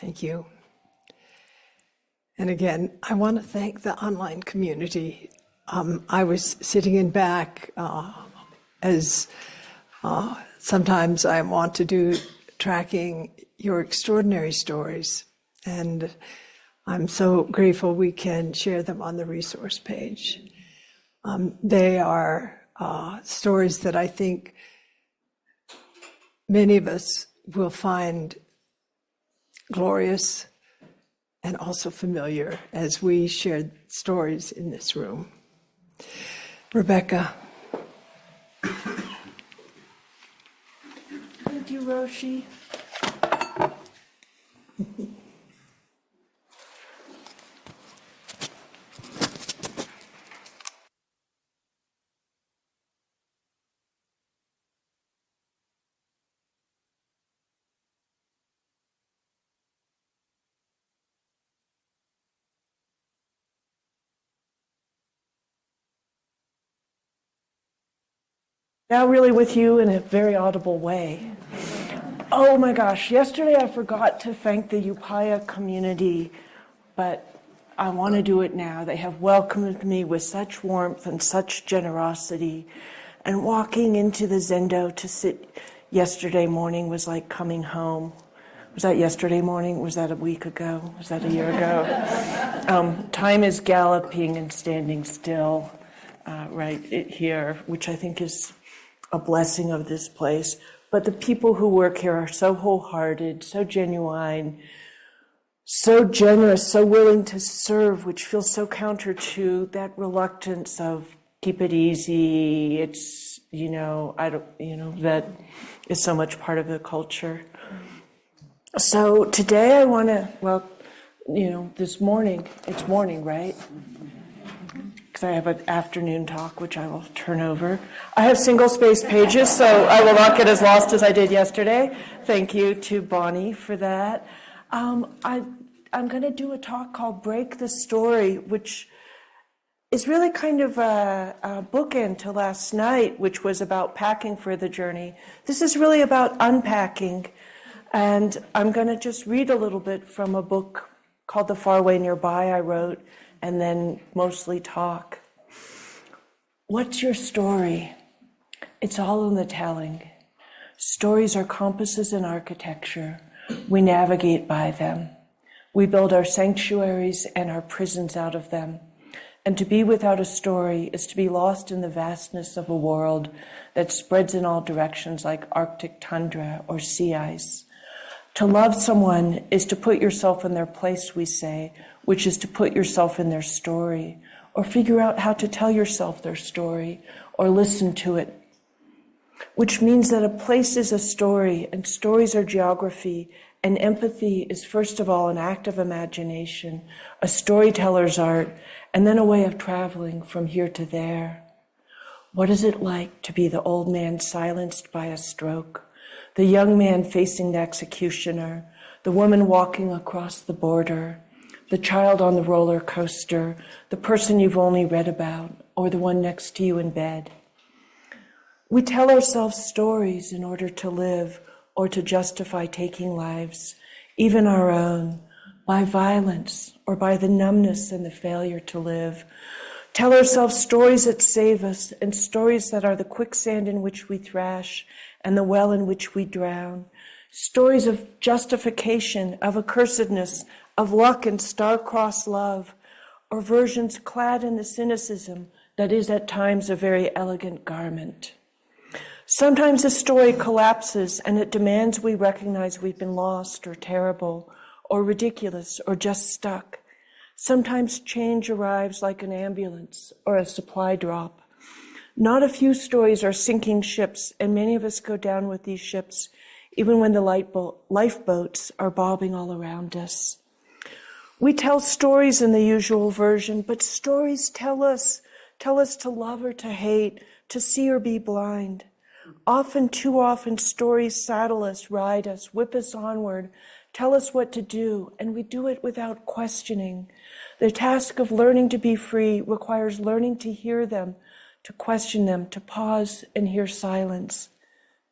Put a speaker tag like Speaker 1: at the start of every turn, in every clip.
Speaker 1: Thank you. And again, I want to thank the online community. I was sitting in back as sometimes I want to do tracking your extraordinary stories. And I'm so grateful we can share them on the resource page. They are stories that I think many of us will find glorious and also familiar as we shared stories in this room. Rebecca.
Speaker 2: Thank you, Roshi. Now really with you in a very audible way. Oh my gosh, yesterday I forgot to thank the Upaya community, but I want to do it now. They have welcomed me with such warmth and such generosity. And walking into the Zendo to sit yesterday morning was like coming home. Was that yesterday morning? Was that a week ago? Was that a year ago? Time is galloping and standing still right here, which I think is a blessing of this place. But the people who work here are so wholehearted, so genuine, so generous, so willing to serve, which feels so counter to that reluctance of keep it easy. It's, that is so much part of the culture. So today I want to, this morning, it's morning, right? Because I have an afternoon talk, which I will turn over. I have single-space pages, so I will not get as lost as I did yesterday. Thank you to Bonnie for that. I'm going to do a talk called Break the Story, which is really kind of a bookend to last night, which was about packing for the journey. This is really about unpacking, and I'm going to just read a little bit from a book called The Faraway Nearby I wrote, and then mostly talk. What's your story? It's all in the telling. Stories are compasses in architecture. We navigate by them. We build our sanctuaries and our prisons out of them. And to be without a story is to be lost in the vastness of a world that spreads in all directions like Arctic tundra or sea ice. To love someone is to put yourself in their place, we say, which is to put yourself in their story, or figure out how to tell yourself their story, or listen to it. Which means that a place is a story, and stories are geography, and empathy is first of all an act of imagination, a storyteller's art, and then a way of traveling from here to there. What is it like to be the old man silenced by a stroke, the young man facing the executioner, the woman walking across the border, the child on the roller coaster, the person you've only read about, or the one next to you in bed? We tell ourselves stories in order to live or to justify taking lives, even our own, by violence or by the numbness and the failure to live. Tell ourselves stories that save us and stories that are the quicksand in which we thrash and the well in which we drown. Stories of justification, of accursedness, of luck and star-crossed love, or versions clad in the cynicism that is at times a very elegant garment. Sometimes a story collapses and it demands we recognize we've been lost or terrible or ridiculous or just stuck. Sometimes change arrives like an ambulance or a supply drop. Not a few stories are sinking ships, and many of us go down with these ships, even when the lifeboats are bobbing all around us. We tell stories in the usual version, but stories tell us to love or to hate, to see or be blind. Often, too often, stories saddle us, ride us, whip us onward, tell us what to do, and we do it without questioning. The task of learning to be free requires learning to hear them, to question them, to pause and hear silence,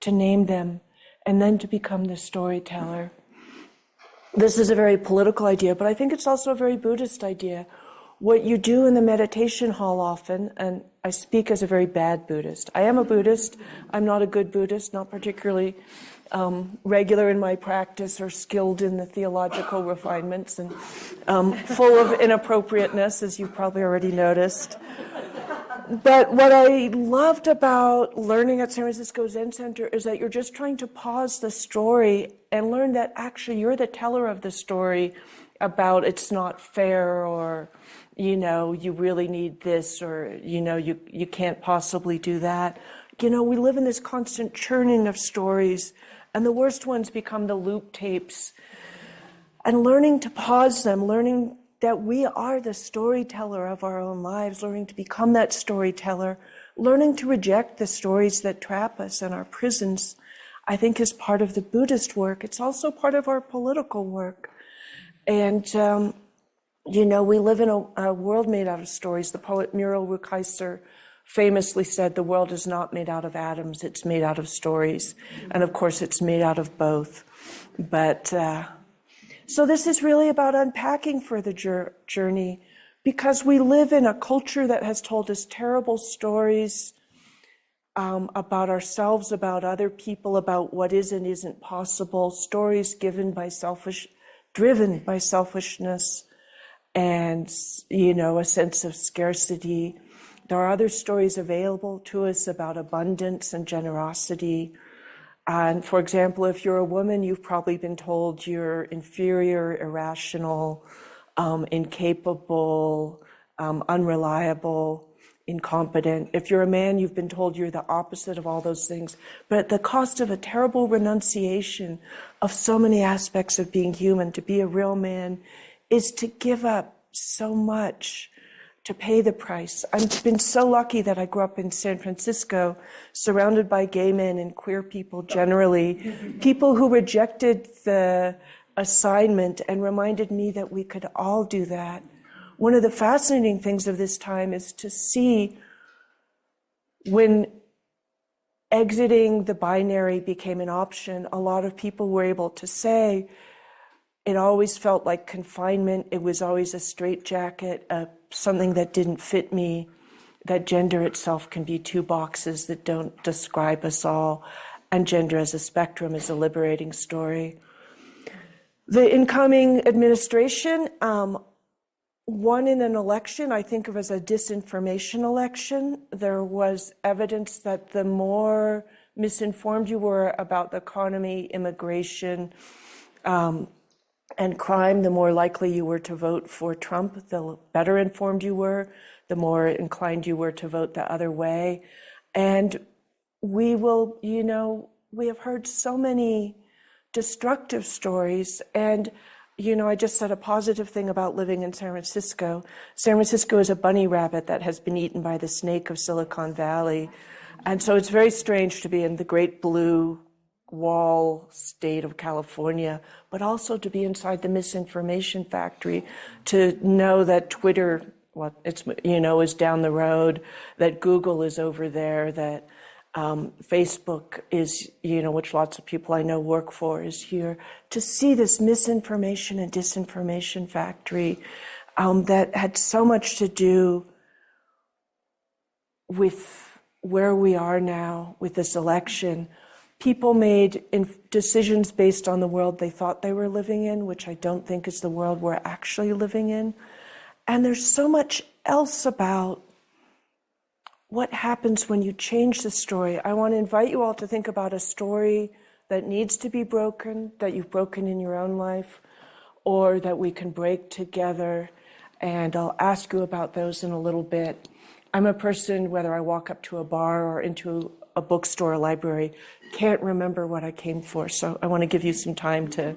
Speaker 2: to name them, and then to become the storyteller. this is a very political idea, but I think it's also a very Buddhist idea. What you do in the meditation hall often, and I speak as a very bad Buddhist. I am a Buddhist. I'm not a good Buddhist, not particularly regular in my practice or skilled in the theological refinements, and full of inappropriateness, as you've probably already noticed. But what I loved about learning at San Francisco Zen Center is that you're just trying to pause the story and learn that actually you're the teller of the story about it's not fair, or, you really need this, or, you can't possibly do that. We live in this constant churning of stories, and the worst ones become the loop tapes. And learning to pause them, learning that we are the storyteller of our own lives, learning to become that storyteller, learning to reject the stories that trap us in our prisons, I think is part of the Buddhist work. It's also part of our political work. And, we live in a world made out of stories. The poet Muriel Rukeyser famously said, the world is not made out of atoms, it's made out of stories. And of course, it's made out of both. But so this is really about unpacking for the journey, because we live in a culture that has told us terrible stories about ourselves, about other people, about what is and isn't possible, stories driven by selfishness and, a sense of scarcity. There are other stories available to us about abundance and generosity. And for example, if you're a woman, you've probably been told you're inferior, irrational, incapable, unreliable, incompetent. If you're a man, you've been told you're the opposite of all those things. But at the cost of a terrible renunciation of so many aspects of being human, to be a real man is to give up so much, to pay the price. I've been so lucky that I grew up in San Francisco, surrounded by gay men and queer people generally, people who rejected the assignment and reminded me that we could all do that. One of the fascinating things of this time is to see when exiting the binary became an option, a lot of people were able to say, it always felt like confinement. It was always a straitjacket, something that didn't fit me, that gender itself can be two boxes that don't describe us all, and gender as a spectrum is a liberating story. The incoming administration won in an election I think of as a disinformation election. There was evidence that the more misinformed you were about the economy, immigration, and crime, the more likely you were to vote for Trump. The better informed you were, the more inclined you were to vote the other way. And we have heard so many destructive stories. And, I just said a positive thing about living in San Francisco. San Francisco is a bunny rabbit that has been eaten by the snake of Silicon Valley. And so it's very strange to be in the great blue wall state of California, but also to be inside the misinformation factory, to know that Twitter, is down the road, that Google is over there, that Facebook is, which lots of people I know work for, is here. To see this misinformation and disinformation factory that had so much to do with where we are now with this election. People made decisions based on the world they thought they were living in, which I don't think is the world we're actually living in. And there's so much else about what happens when you change the story. I want to invite you all to think about a story that needs to be broken, that you've broken in your own life, or that we can break together. And I'll ask you about those in a little bit. I'm a person, whether I walk up to a bar or into a bookstore, a library, can't remember what I came for. So I want to give you some time to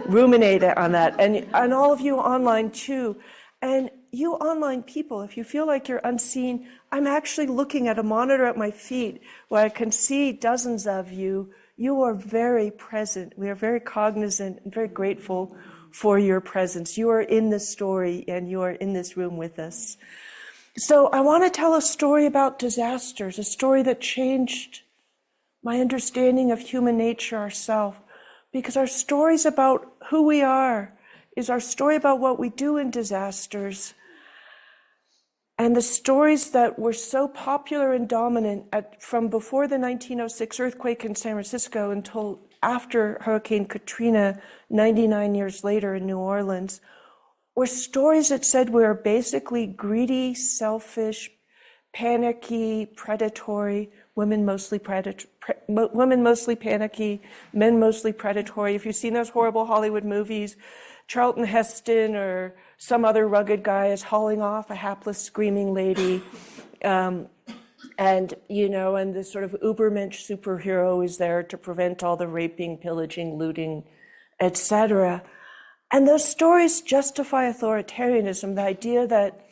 Speaker 2: ruminate on that. And all of you online too. And you online people, if you feel like you're unseen, I'm actually looking at a monitor at my feet where I can see dozens of you. You are very present. We are very cognizant and very grateful for your presence. You are in the story and you are in this room with us. So I want to tell a story about disasters, a story that changed my understanding of human nature, ourselves, because our stories about who we are is our story about what we do in disasters. And the stories that were so popular and dominant from before the 1906 earthquake in San Francisco until after Hurricane Katrina, 99 years later in New Orleans, were stories that said we're basically greedy, selfish, panicky, predatory, women mostly panicky, men mostly predatory. If you've seen those horrible Hollywood movies, Charlton Heston or some other rugged guy is hauling off a hapless, screaming lady. And the sort of Ubermensch superhero is there to prevent all the raping, pillaging, looting, etc. And those stories justify authoritarianism, the idea that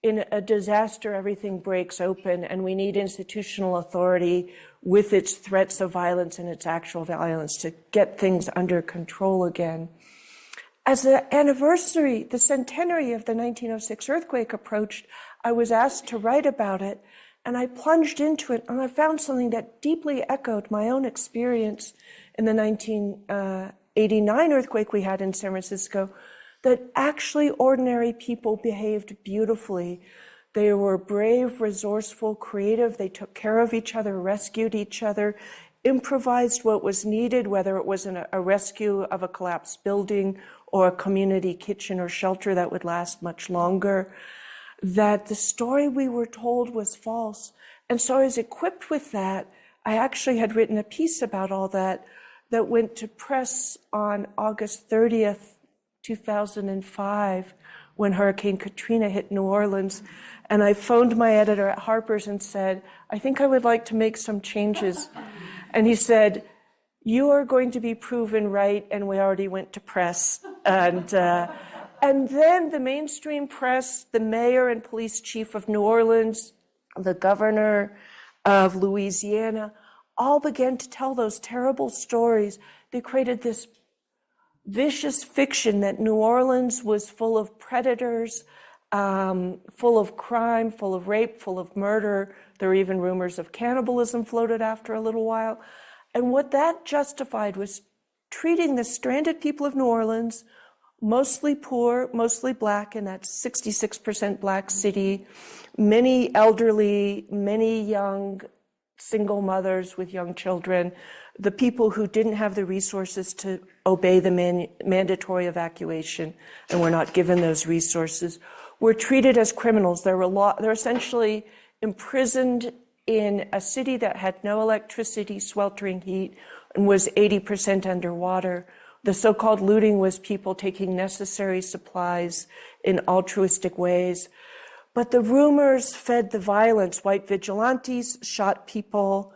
Speaker 2: in a disaster, everything breaks open and we need institutional authority with its threats of violence and its actual violence to get things under control again. As the centenary of the 1906 earthquake approached, I was asked to write about it, and I plunged into it, and I found something that deeply echoed my own experience in the 1989 earthquake we had in San Francisco, that actually ordinary people behaved beautifully. They were brave, resourceful, creative. They took care of each other, rescued each other, improvised what was needed, whether it was a rescue of a collapsed building or a community kitchen or shelter that would last much longer, that the story we were told was false. And so I was equipped with that. I actually had written a piece about all that went to press on August 30th, 2005, when Hurricane Katrina hit New Orleans. And I phoned my editor at Harper's and said, I think I would like to make some changes. And he said, you are going to be proven right, and we already went to press. And then the mainstream press, the mayor and police chief of New Orleans, the governor of Louisiana, all began to tell those terrible stories. They created this vicious fiction that New Orleans was full of predators, full of crime, full of rape, full of murder. There were even rumors of cannibalism floated after a little while. And what that justified was treating the stranded people of New Orleans, mostly poor, mostly Black, in that 66% Black city, many elderly, many young single mothers with young children, the people who didn't have the resources to obey the mandatory evacuation and were not given those resources, were treated as criminals. They're essentially imprisoned in a city that had no electricity, sweltering heat, and was 80% underwater. The so-called looting was people taking necessary supplies in altruistic ways. But the rumors fed the violence. White vigilantes shot people,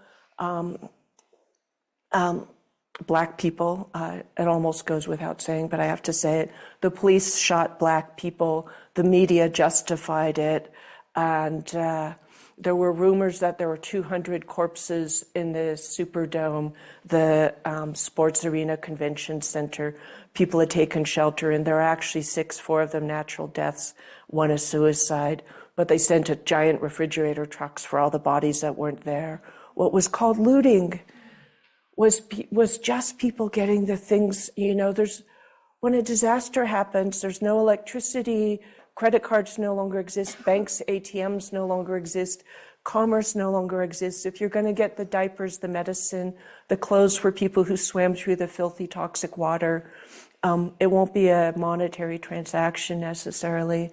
Speaker 2: Black people. It almost goes without saying, but I have to say it. The police shot Black people. The media justified it. And there were rumors that there were 200 corpses in the Superdome, the sports arena convention center. People had taken shelter, and there are actually 4 of them natural deaths, 1 a suicide. But they sent a giant refrigerator trucks for all the bodies that weren't there. What was called looting was just people getting the things, when a disaster happens, there's no electricity, credit cards no longer exist, banks, ATMs no longer exist, commerce no longer exists. If you're going to get the diapers, the medicine, the clothes for people who swam through the filthy, toxic water, it won't be a monetary transaction necessarily.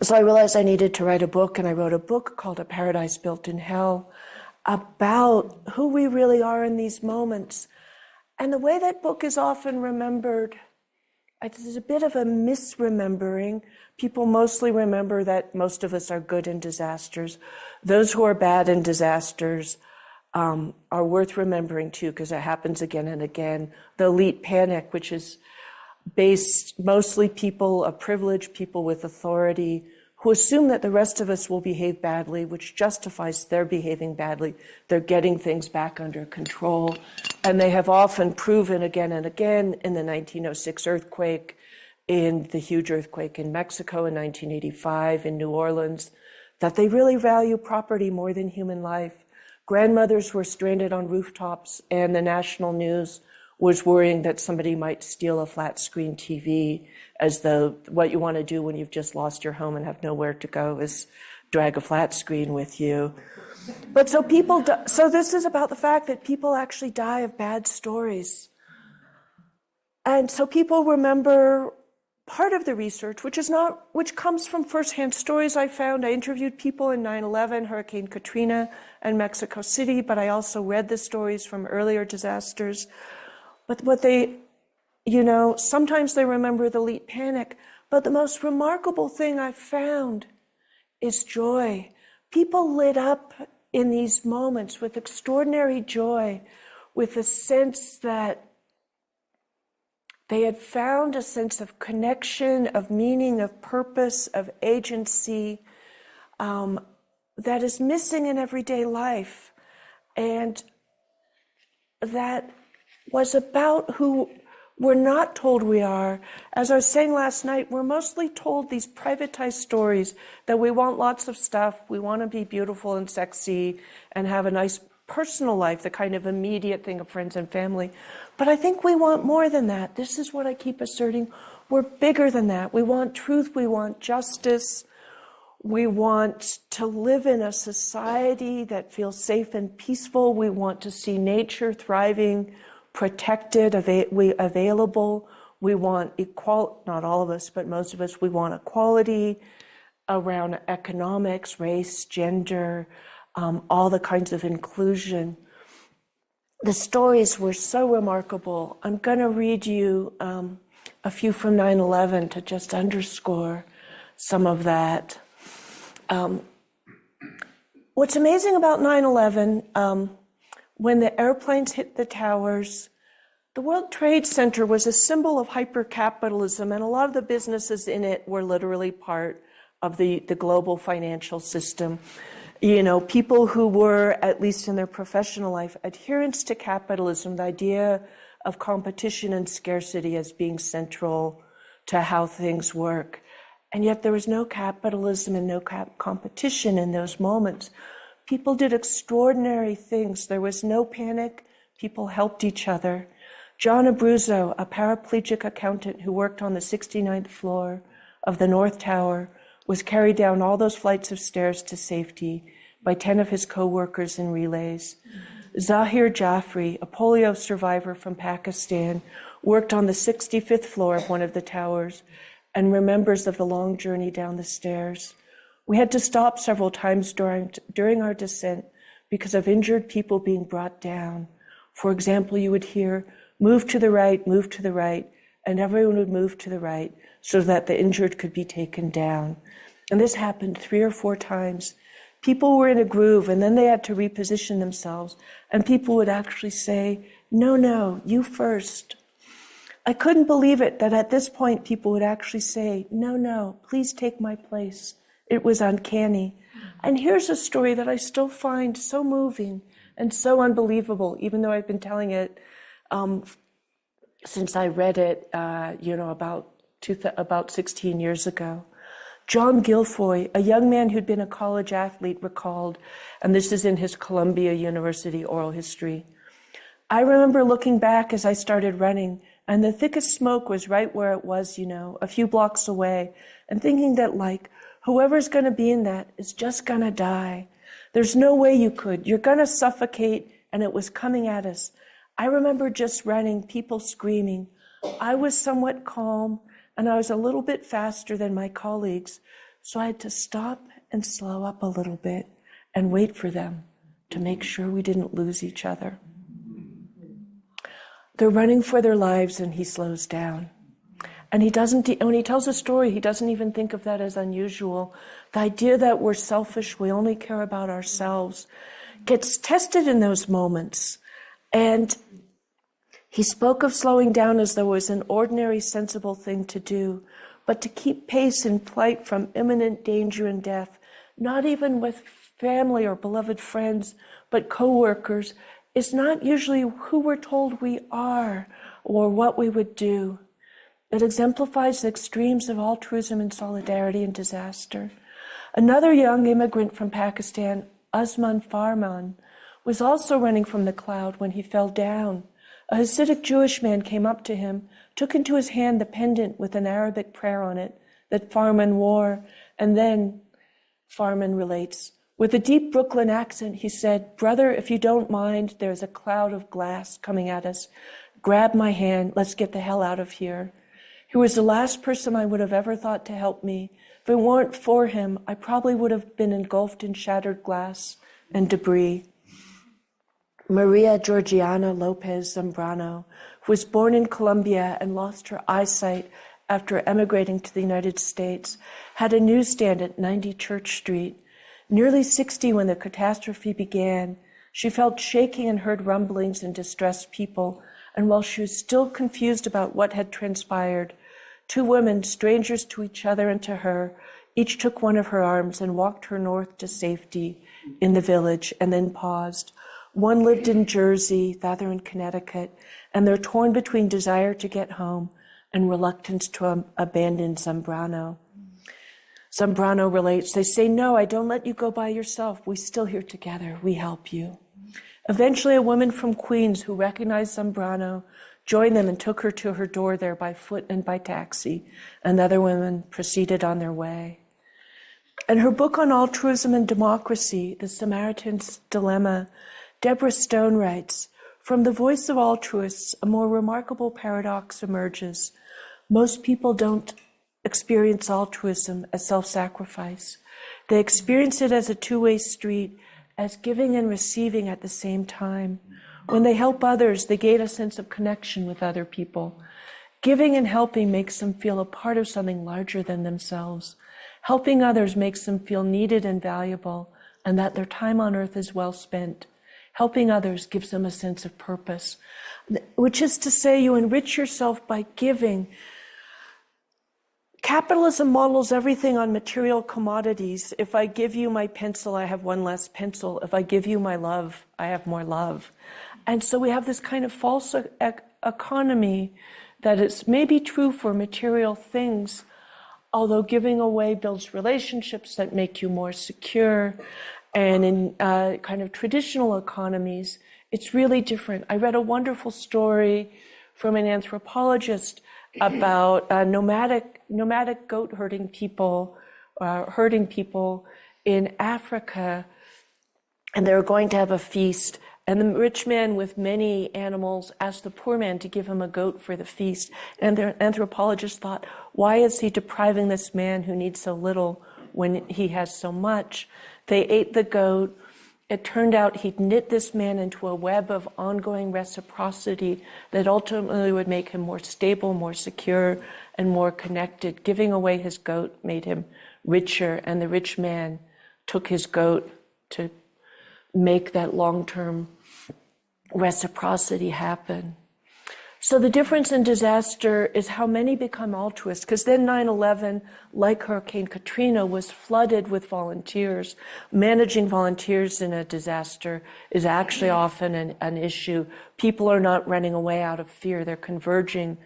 Speaker 2: So I realized I needed to write a book, and I wrote a book called A Paradise Built in Hell about who we really are in these moments. And the way that book is often remembered, there's a bit of a misremembering. People mostly remember that most of us are good in disasters. Those who are bad in disasters are worth remembering too, because it happens again and again. The elite panic, which is based mostly people of privilege, people with authority, who assume that the rest of us will behave badly, which justifies their behaving badly. They're getting things back under control. And they have often proven again and again in the 1906 earthquake, in the huge earthquake in Mexico in 1985, in New Orleans, that they really value property more than human life. Grandmothers were stranded on rooftops, and the national news was worrying that somebody might steal a flat screen TV, as though what you want to do when you've just lost your home and have nowhere to go is drag a flat screen with you. But so so this is about the fact that people actually die of bad stories. And so people remember part of the research, which comes from firsthand stories I found. I interviewed people in 9/11, Hurricane Katrina, and Mexico City, but I also read the stories from earlier disasters. But what sometimes they remember the leap panic, but the most remarkable thing I found is joy. People lit up in these moments with extraordinary joy, with a sense that they had found a sense of connection, of meaning, of purpose, of agency that is missing in everyday life. And that was about who we're not told we are. As I was saying last night, we're mostly told these privatized stories that we want lots of stuff, we want to be beautiful and sexy and have a nice personal life, the kind of immediate thing of friends and family. But I think we want more than that. This is what I keep asserting. We're bigger than that. We want truth, we want justice. We want to live in a society that feels safe and peaceful. We want to see nature thriving, protected, available. We want equal, not all of us, but most of us, we want equality around economics, race, gender, all the kinds of inclusion. The stories were so remarkable. I'm going to read you a few from 9/11 to just underscore some of that. What's amazing about 9/11, when the airplanes hit the towers, the World Trade Center was a symbol of hyper-capitalism, and a lot of the businesses in it were literally part of the global financial system. People who were, at least in their professional life, adherents to capitalism, the idea of competition and scarcity as being central to how things work. And yet there was no capitalism and no competition in those moments. People did extraordinary things. There was no panic. People helped each other. John Abruzzo, a paraplegic accountant who worked on the 69th floor of the North Tower, was carried down all those flights of stairs to safety by 10 of his co-workers in relays. Zahir Jaffrey, a polio survivor from Pakistan, worked on the 65th floor of one of the towers and remembers of the long journey down the stairs. We had to stop several times during our descent because of injured people being brought down. For example, you would hear, move to the right, and everyone would move to the right so that the injured could be taken down. And this happened 3 or 4 times. People were in a groove, and then they had to reposition themselves, and people would actually say, no, you first. I couldn't believe it that at this point people would actually say, no, please take my place. It was uncanny. And here's a story that I still find so moving and so unbelievable, even though I've been telling it since I read it, about 16 years ago. John Guilfoyle, a young man who'd been a college athlete, recalled, and this is in his Columbia University oral history. I remember looking back as I started running, and the thickest smoke was right where it was, a few blocks away, and thinking that, whoever's going to be in that is just going to die. There's no way you could. You're going to suffocate, and it was coming at us. I remember just running, people screaming. I was somewhat calm, and I was a little bit faster than my colleagues, so I had to stop and slow up a little bit and wait for them to make sure we didn't lose each other. They're running for their lives, and he slows down. And when he tells a story, he doesn't even think of that as unusual. The idea that we're selfish, we only care about ourselves, gets tested in those moments. And he spoke of slowing down as though it was an ordinary, sensible thing to do, but to keep pace in flight from imminent danger and death, not even with family or beloved friends, but co-workers, is not usually who we're told we are or what we would do. It exemplifies the extremes of altruism and solidarity in disaster. Another young immigrant from Pakistan, Usman Farman, was also running from the cloud when he fell down A Hasidic Jewish man came up to him, took into his hand the pendant with an Arabic prayer on it that Farman wore, and then, Farman relates, with a deep Brooklyn accent, he said, "Brother, if you don't mind, there's a cloud of glass coming at us. Grab my hand, let's get the hell out of here." He was the last person I would have ever thought to help me. If it weren't for him, I probably would have been engulfed in shattered glass and debris. Maria Georgiana Lopez Zambrano, who was born in Colombia and lost her eyesight after emigrating to the United States, had a newsstand at 90 Church Street. Nearly 60 when the catastrophe began, she felt shaking and heard rumblings and distressed people, and while she was still confused about what had transpired, two women, strangers to each other and to her, each took one of her arms and walked her north to safety in the village, and then paused. One lived in Jersey, the other in Connecticut, and they're torn between desire to get home and reluctance to abandon Zambrano. Zambrano relates, they say, "No, I don't let you go by yourself. We're still here together. We help you." Eventually, a woman from Queens who recognized Zambrano joined them and took her to her door there by foot and by taxi, and the other women proceeded on their way. In her book on altruism and democracy, The Samaritan's Dilemma, Deborah Stone writes, "From the voice of altruists, a more remarkable paradox emerges. Most people don't experience altruism as self-sacrifice. They experience it as a two-way street, as giving and receiving at the same time. When they help others, they gain a sense of connection with other people. Giving and helping makes them feel a part of something larger than themselves. Helping others makes them feel needed and valuable, and that their time on earth is well spent. Helping others gives them a sense of purpose," which is to say you enrich yourself by giving. Capitalism models everything on material commodities. If I give you my pencil, I have one less pencil. If I give you my love, I have more love. And so we have this kind of false economy that is maybe true for material things, although giving away builds relationships that make you more secure. And in kind of traditional economies, it's really different. I read a wonderful story from an anthropologist about nomadic goat herding people in Africa, and they were going to have a feast. And the rich man with many animals asked the poor man to give him a goat for the feast. And the anthropologist thought, why is he depriving this man who needs so little when he has so much? They ate the goat. It turned out he'd knit this man into a web of ongoing reciprocity that ultimately would make him more stable, more secure, and more connected. Giving away his goat made him richer, and the rich man took his goat to make that long-term reciprocity happen. So the difference in disaster is how many become altruists, because then 9/11, like Hurricane Katrina, was flooded with volunteers. Managing volunteers in a disaster is actually often an issue. People are not running away out of fear. They're converging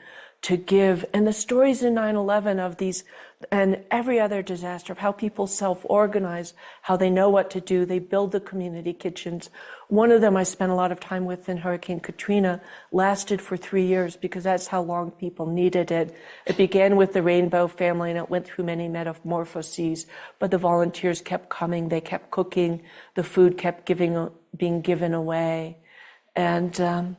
Speaker 2: to give. And the stories in 9/11 of these and every other disaster of how people self-organize, how they know what to do, they build the community kitchens. One of them I spent a lot of time with in Hurricane Katrina lasted for 3 years because that's how long people needed it. It began with the Rainbow family and it went through many metamorphoses, but the volunteers kept coming, they kept cooking, the food kept being given away. And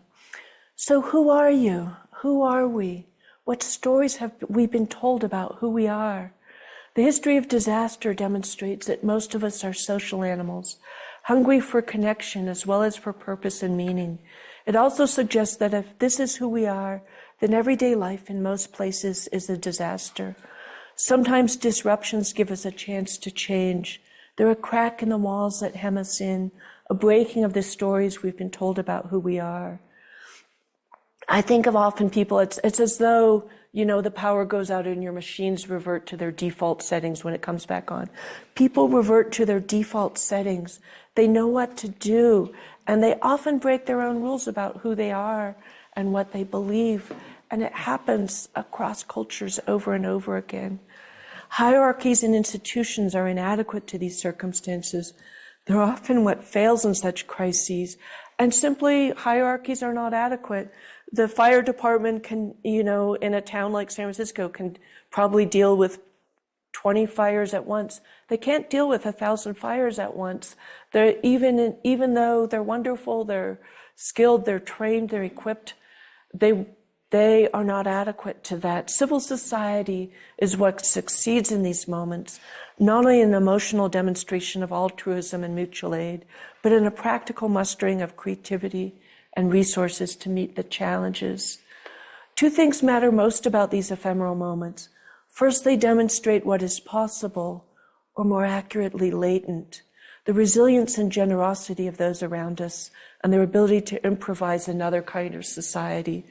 Speaker 2: so who are you? Who are we? What stories have we been told about who we are? The history of disaster demonstrates that most of us are social animals, hungry for connection as well as for purpose and meaning. It also suggests that if this is who we are, then everyday life in most places is a disaster. Sometimes disruptions give us a chance to change. They're a crack in the walls that hem us in, a breaking of the stories we've been told about who we are. I think of often people, it's as though, the power goes out and your machines revert to their default settings when it comes back on. People revert to their default settings. They know what to do, and they often break their own rules about who they are and what they believe, and it happens across cultures over and over again. Hierarchies and institutions are inadequate to these circumstances. They're often what fails in such crises. And simply, hierarchies are not adequate. The fire department can, in a town like San Francisco, can probably deal with 20 fires at once. They can't deal with 1,000 fires at once. Even though they're wonderful, they're skilled, they're trained, they're equipped, they are not adequate to that. Civil society is what succeeds in these moments, not only in an emotional demonstration of altruism and mutual aid, but in a practical mustering of creativity and resources to meet the challenges. Two things matter most about these ephemeral moments. First, they demonstrate what is possible, or more accurately, latent, the resilience and generosity of those around us, and their ability to improvise another kind of society.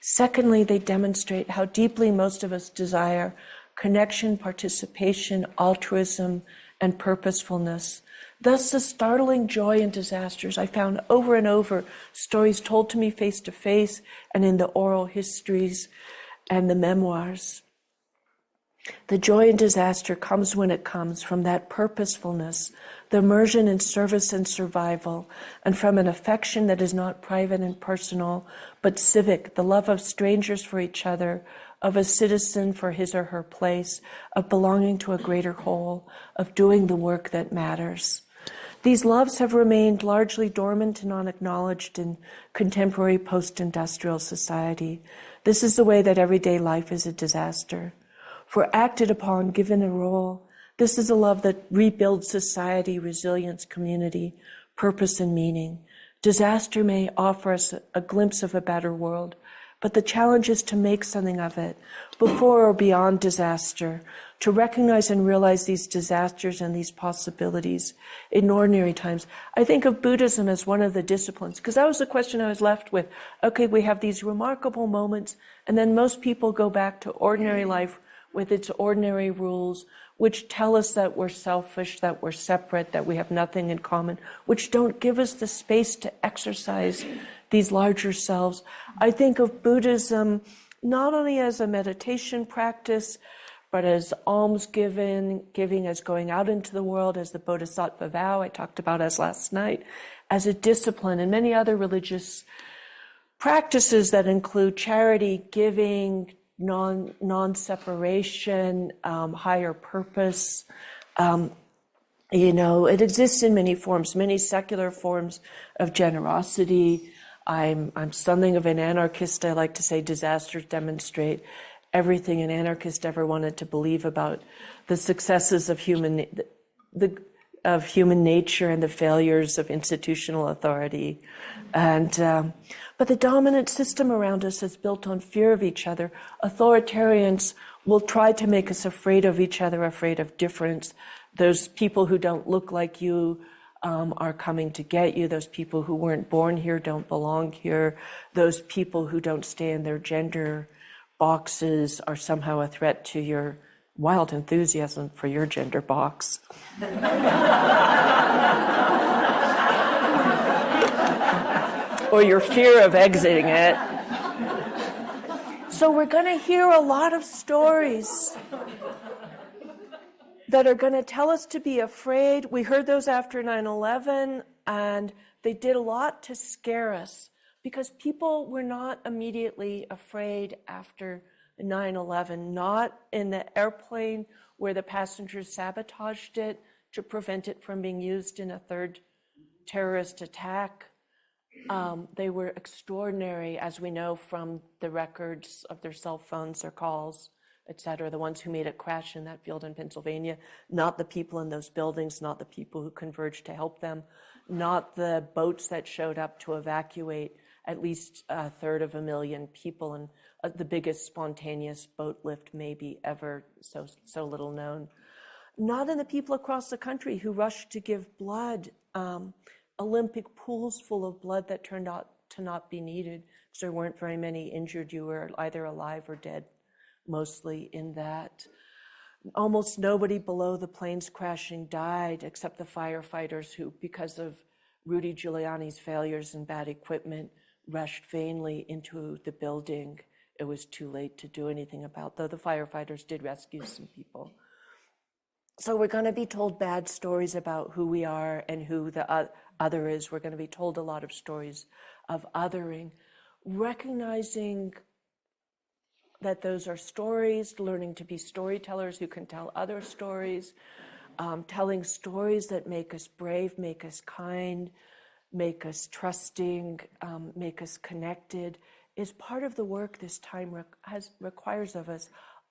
Speaker 2: Secondly, they demonstrate how deeply most of us desire connection, participation, altruism, and purposefulness. Thus, the startling joy in disasters. I found over and over stories told to me face to face and in the oral histories and the memoirs. The joy in disaster comes when it comes from that purposefulness, the immersion in service and survival, and from an affection that is not private and personal, but civic, the love of strangers for each other, of a citizen for his or her place, of belonging to a greater whole, of doing the work that matters. These loves have remained largely dormant and unacknowledged in contemporary post-industrial society. This is the way that everyday life is a disaster. For acted upon, given a role, this is a love that rebuilds society, resilience, community, purpose, and meaning. Disaster may offer us a glimpse of a better world, but the challenge is to make something of it, before or beyond disaster, to recognize and realize these disasters and these possibilities in ordinary times. I think of Buddhism as one of the disciplines, because that was the question I was left with. Okay, we have these remarkable moments, and then most people go back to ordinary life with its ordinary rules, which tell us that we're selfish, that we're separate, that we have nothing in common, which don't give us the space to exercise these larger selves. I think of Buddhism not only as a meditation practice, but as almsgiving, giving as going out into the world, as the Bodhisattva vow I talked about as last night, as a discipline, and many other religious practices that include charity, giving, non-separation, higher purpose. It exists in many forms, many secular forms of generosity. I'm something of an anarchist. I like to say disasters demonstrate everything an anarchist ever wanted to believe about the successes of human nature and the failures of institutional authority. But the dominant system around us is built on fear of each other. Authoritarians will try to make us afraid of each other, afraid of difference. Those people who don't look like you are coming to get you. Those people who weren't born here don't belong here. Those people who don't stay in their gender boxes are somehow a threat to your wild enthusiasm for your gender box. Or your fear of exiting it. So we're going to hear a lot of stories that are going to tell us to be afraid. We heard those after 9/11, and they did a lot to scare us because people were not immediately afraid after 9/11, not in the airplane where the passengers sabotaged it to prevent it from being used in a third terrorist attack. They were extraordinary, as we know from the records of their cell phones, their calls, et cetera, the ones who made it crash in that field in Pennsylvania, not the people in those buildings, not the people who converged to help them, not the boats that showed up to evacuate at least 1/3 of a million people, and the biggest spontaneous boat lift maybe ever, so little known. Not in the people across the country who rushed to give blood, Olympic pools full of blood that turned out to not be needed because there weren't very many injured. You were either alive or dead, mostly in that. Almost nobody below the planes crashing died except the firefighters who, because of Rudy Giuliani's failures and bad equipment, rushed vainly into the building. It was too late to do anything about, though the firefighters did rescue some people. So we're going to be told bad stories about who we are and who the other is. We're going to be told a lot of stories of othering. Recognizing that those are stories, learning to be storytellers who can tell other stories, telling stories that make us brave, make us kind, make us trusting, make us connected, is part of the work this time requires of us.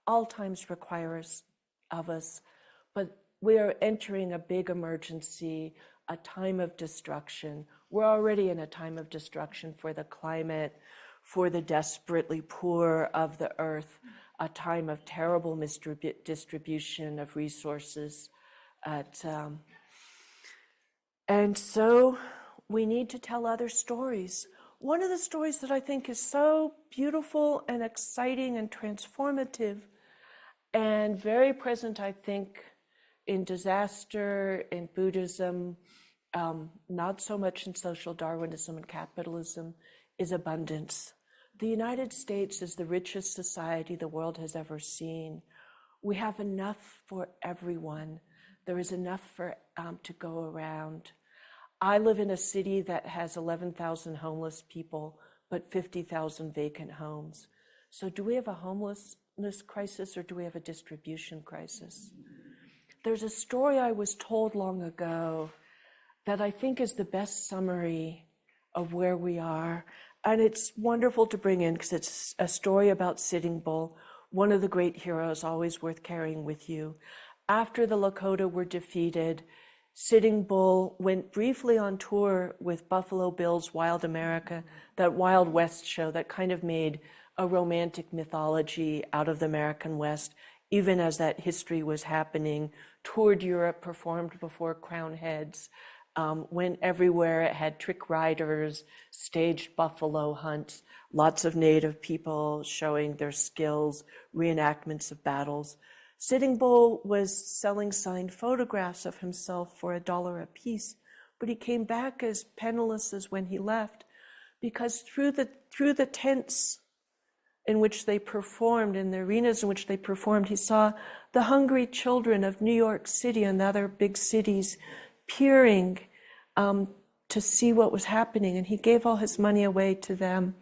Speaker 2: All times requires of us, but we are entering a big emergency, a time of destruction. We're already in a time of destruction for the climate, for the desperately poor of the earth, a time of terrible distribution of resources. And so we need to tell other stories. One of the stories that I think is so beautiful and exciting and transformative and very present, I think, in disaster, in Buddhism, not so much in social Darwinism and capitalism, is abundance. The United States is the richest society the world has ever seen. We have enough for everyone. There is enough for to go around. I live in a city that has 11,000 homeless people, but 50,000 vacant homes. So do we have a homelessness crisis or do we have a distribution crisis? There's a story I was told long ago that I think is the best summary of where we are. And it's wonderful to bring in because it's a story about Sitting Bull, one of the great heroes, always worth carrying with you. After the Lakota were defeated, Sitting Bull went briefly on tour with Buffalo Bill's Wild America, that Wild West show that kind of made a romantic mythology out of the American West, even as that history was happening, toured Europe, performed before crown heads, went everywhere. It had trick riders, staged buffalo hunts, lots of native people showing their skills, reenactments of battles. Sitting Bull was selling signed photographs of himself for $1 a piece, but he came back as penniless as when he left, because through the tents in which they performed, in the arenas in which they performed, he saw the hungry children of New York City and other big cities peering to see what was happening, and he gave all his money away to them.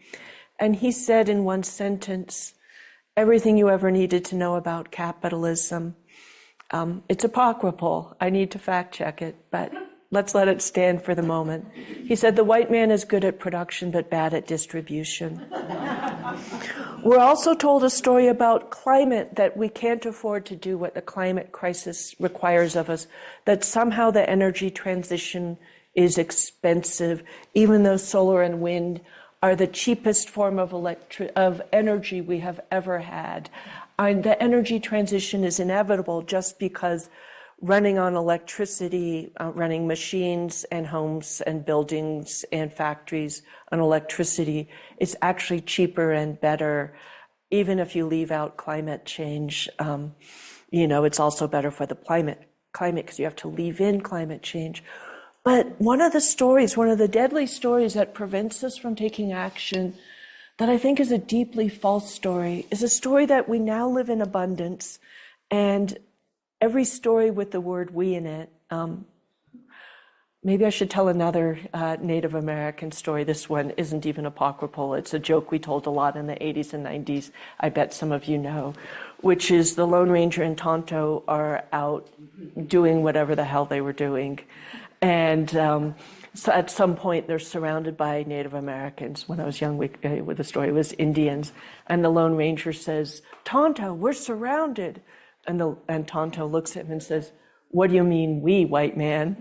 Speaker 2: And he said in one sentence, everything you ever needed to know about capitalism. It's apocryphal. I need to fact check it, but let's let it stand for the moment. He said, the white man is good at production, but bad at distribution. We're also told a story about climate, that we can't afford to do what the climate crisis requires of us, that somehow the energy transition is expensive, even though solar and wind are the cheapest form of energy we have ever had. And the energy transition is inevitable just because running on electricity, running machines and homes and buildings and factories on electricity is actually cheaper and better. Even if you leave out climate change, it's also better for the climate because you have to leave in climate change. But one of the deadly stories that prevents us from taking action, that I think is a deeply false story, is a story that we now live in abundance, and every story with the word we in it. Maybe I should tell another Native American story. This one isn't even apocryphal. It's a joke we told a lot in the 80s and 90s. I bet some of you know, which is the Lone Ranger and Tonto are out doing whatever the hell they were doing. And so at some point, they're surrounded by Native Americans. When I was young, the story was Indians. And the Lone Ranger says, Tonto, we're surrounded. And Tonto looks at him and says, what do you mean we, white man?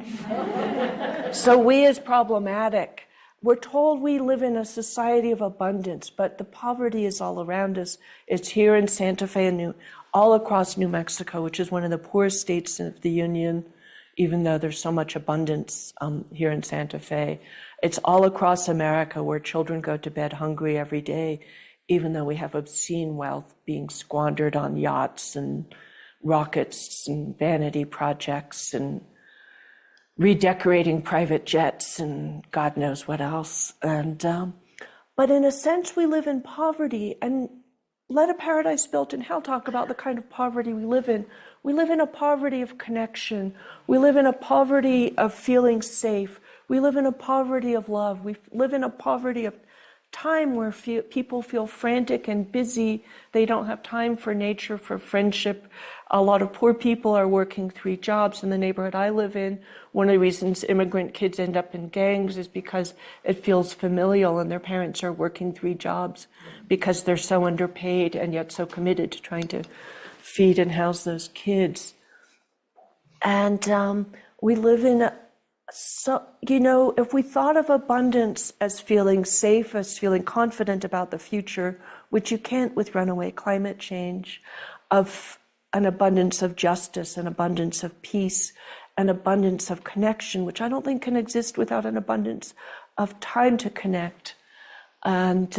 Speaker 2: So we is problematic. We're told we live in a society of abundance, but the poverty is all around us. It's here in Santa Fe and all across New Mexico, which is one of the poorest states of the Union, even though there's so much abundance here in Santa Fe. It's all across America where children go to bed hungry every day, even though we have obscene wealth being squandered on yachts and rockets and vanity projects and redecorating private jets and God knows what else. And but in a sense, we live in poverty. And Let a Paradise Built in Hell talk about the kind of poverty we live in. We live in a poverty of connection. We live in a poverty of feeling safe. We live in a poverty of love. We live in a poverty of time where people feel frantic and busy. They don't have time for nature, for friendship. A lot of poor people are working 3 jobs in the neighborhood I live in. One of the reasons immigrant kids end up in gangs is because it feels familial and their parents are working 3 jobs because they're so underpaid and yet so committed to trying to feed and house those kids. And we live in so, if we thought of abundance as feeling safe, as feeling confident about the future, which you can't with runaway climate change, of an abundance of justice, an abundance of peace, an abundance of connection, which I don't think can exist without an abundance of time to connect. And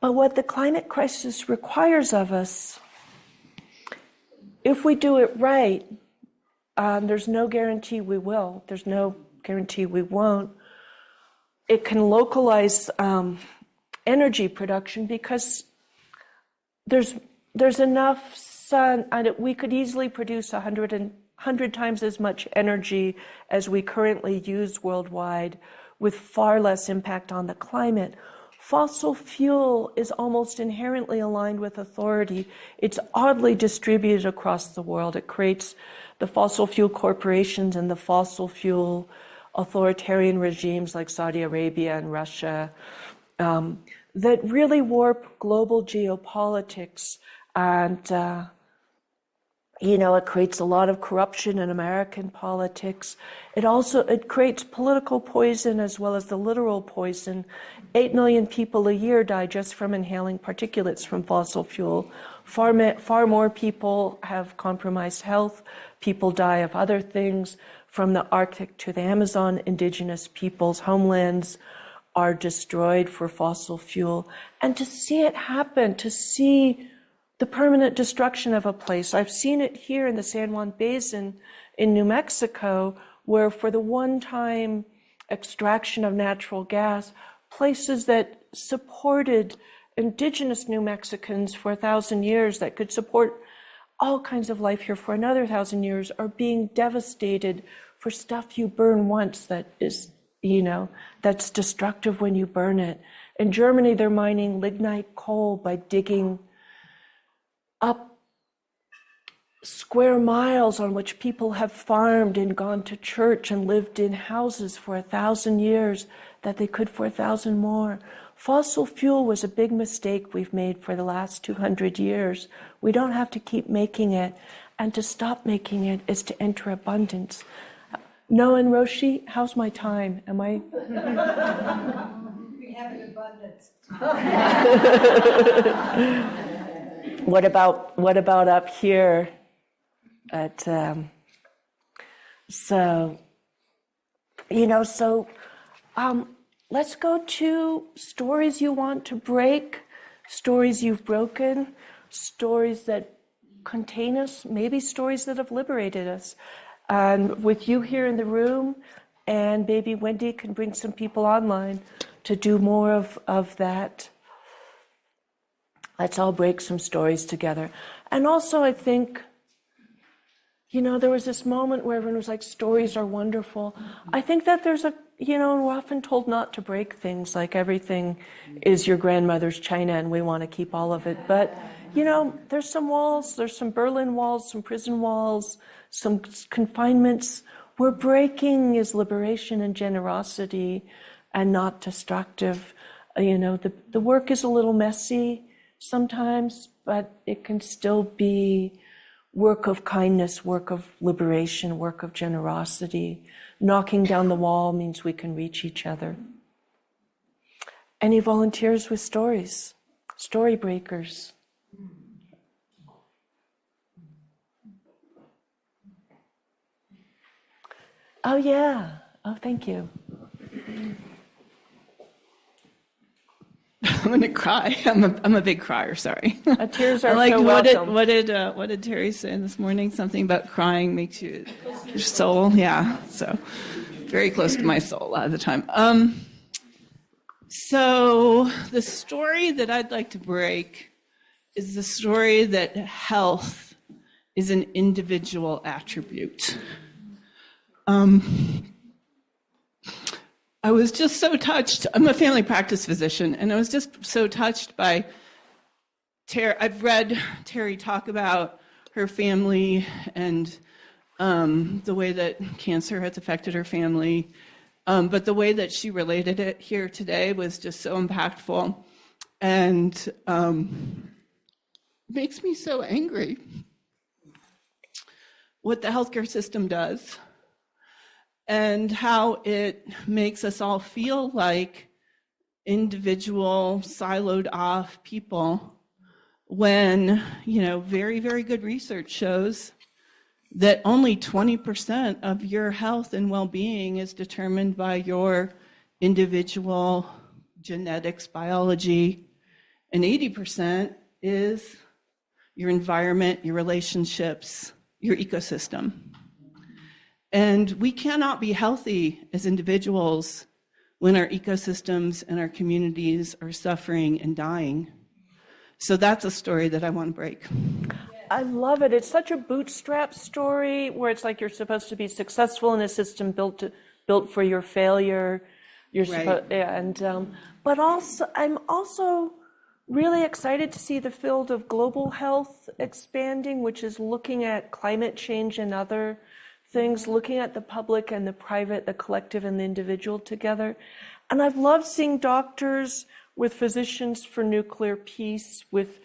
Speaker 2: but what the climate crisis requires of us, if we do it right, there's no guarantee we will. There's no guarantee we won't. It can localize energy production because there's enough sun, and we could easily produce 100 times as much energy as we currently use worldwide, with far less impact on the climate. Fossil fuel is almost inherently aligned with authority. It's oddly distributed across the world. It creates the fossil fuel corporations and the fossil fuel authoritarian regimes like Saudi Arabia and Russia that really warp global geopolitics. And, it creates a lot of corruption in American politics. It creates political poison as well as the literal poison. 8 million people a year die just from inhaling particulates from fossil fuel. Far more people have compromised health. People die of other things. From the Arctic to the Amazon, indigenous peoples' homelands are destroyed for fossil fuel. And to see it happen, to see the permanent destruction of a place. I've seen it here in the San Juan Basin in New Mexico, where for the one-time extraction of natural gas, places that supported indigenous New Mexicans for 1,000 years, that could support all kinds of life here for another 1,000 years, are being devastated for stuff you burn once that is, that's destructive when you burn it. In Germany, they're mining lignite coal by digging up square miles on which people have farmed and gone to church and lived in houses for 1,000 years that they could for 1,000 more. Fossil fuel was a big mistake we've made for the last 200 years. We don't have to keep making it, and to stop making it is to enter abundance. Noah and Roshi, how's my time? Am I?
Speaker 1: We have an abundance.
Speaker 2: What about up here? Let's go to stories you want to break, stories you've broken, stories that contain us, maybe stories that have liberated us. And with you here in the room, and maybe Wendy can bring some people online to do more of that. Let's all break some stories together. And also, I think, there was this moment where everyone was like, stories are wonderful. I think that there's we're often told not to break things, like everything is your grandmother's china and we want to keep all of it. But, there's some walls, there's some Berlin walls, some prison walls, some confinements. Where breaking is liberation and generosity and not destructive. The work is a little messy sometimes, but it can still be work of kindness, work of liberation, work of generosity. Knocking down the wall means we can reach each other. Any volunteers with stories? Story breakers? Oh, yeah. Oh, thank you.
Speaker 3: I'm gonna cry. I'm a big crier. Sorry.
Speaker 2: Tears are
Speaker 3: like,
Speaker 2: so welcome.
Speaker 3: What did Terry say this morning? Something about crying makes your soul. Yeah. So very close to my soul a lot of the time. So the story that I'd like to break is the story that health is an individual attribute. I was just so touched. I'm a family practice physician, and I was just so touched by Terry. I've read Terry talk about her family and the way that cancer has affected her family. But the way that she related it here today was just so impactful, and makes me so angry what the healthcare system does and how it makes us all feel like individual, siloed off people when, very, very good research shows that only 20% of your health and well-being is determined by your individual genetics, biology, and 80% is your environment, your relationships, your ecosystem. And we cannot be healthy as individuals when our ecosystems and our communities are suffering and dying. So that's a story that I want to break.
Speaker 2: I love it. It's such a bootstrap story where it's like you're supposed to be successful in a system built for your failure. But also, I'm also really excited to see the field of global health expanding, which is looking at climate change and other things, looking at the public and the private, the collective and the individual together. And I've loved seeing doctors with physicians for nuclear peace, with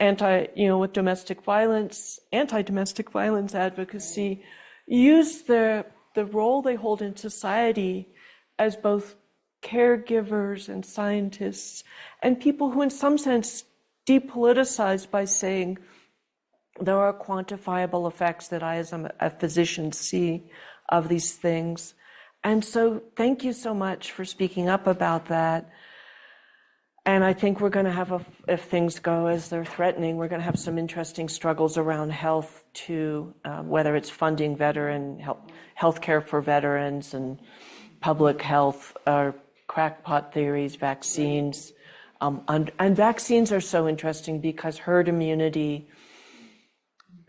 Speaker 2: anti-domestic violence advocacy, use the role they hold in society as both caregivers and scientists, and people who in some sense depoliticize by saying there are quantifiable effects that I as a physician see of these things. And so thank you so much for speaking up about that. And I think we're going to have, if things go as they're threatening, we're going to have some interesting struggles around health too, whether it's funding healthcare for veterans and public health, or crackpot theories, vaccines. And vaccines are so interesting because herd immunity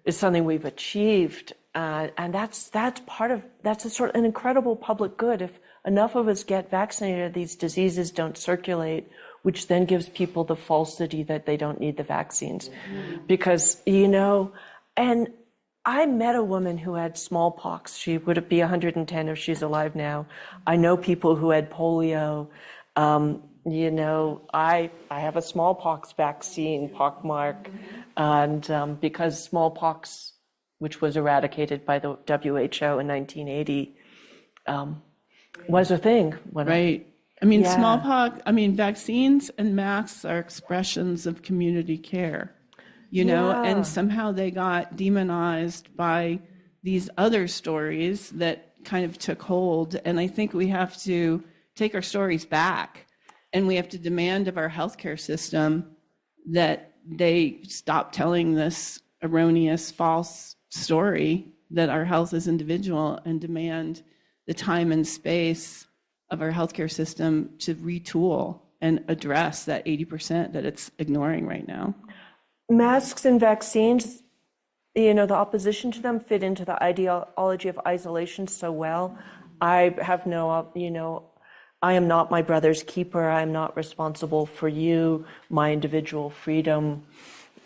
Speaker 2: is something we've achieved. And that's an incredible public good. If enough of us get vaccinated, these diseases don't circulate, which then gives people the falsity that they don't need the vaccines. Because, and I met a woman who had smallpox. She would be 110 if she's alive now. I know people who had polio. I have a smallpox vaccine, pockmark, and because smallpox, which was eradicated by the WHO in 1980, was a thing.
Speaker 3: Right. Smallpox, vaccines and masks are expressions of community care, and somehow they got demonized by these other stories that kind of took hold. And I think we have to take our stories back, and we have to demand of our healthcare system that they stop telling this erroneous, false story that our health is individual, and demand the time and space of our healthcare system to retool and address that 80% that it's ignoring right now.
Speaker 2: Masks and vaccines, the opposition to them fit into the ideology of isolation so well. I have I am not my brother's keeper. I am not responsible for you, my individual freedom,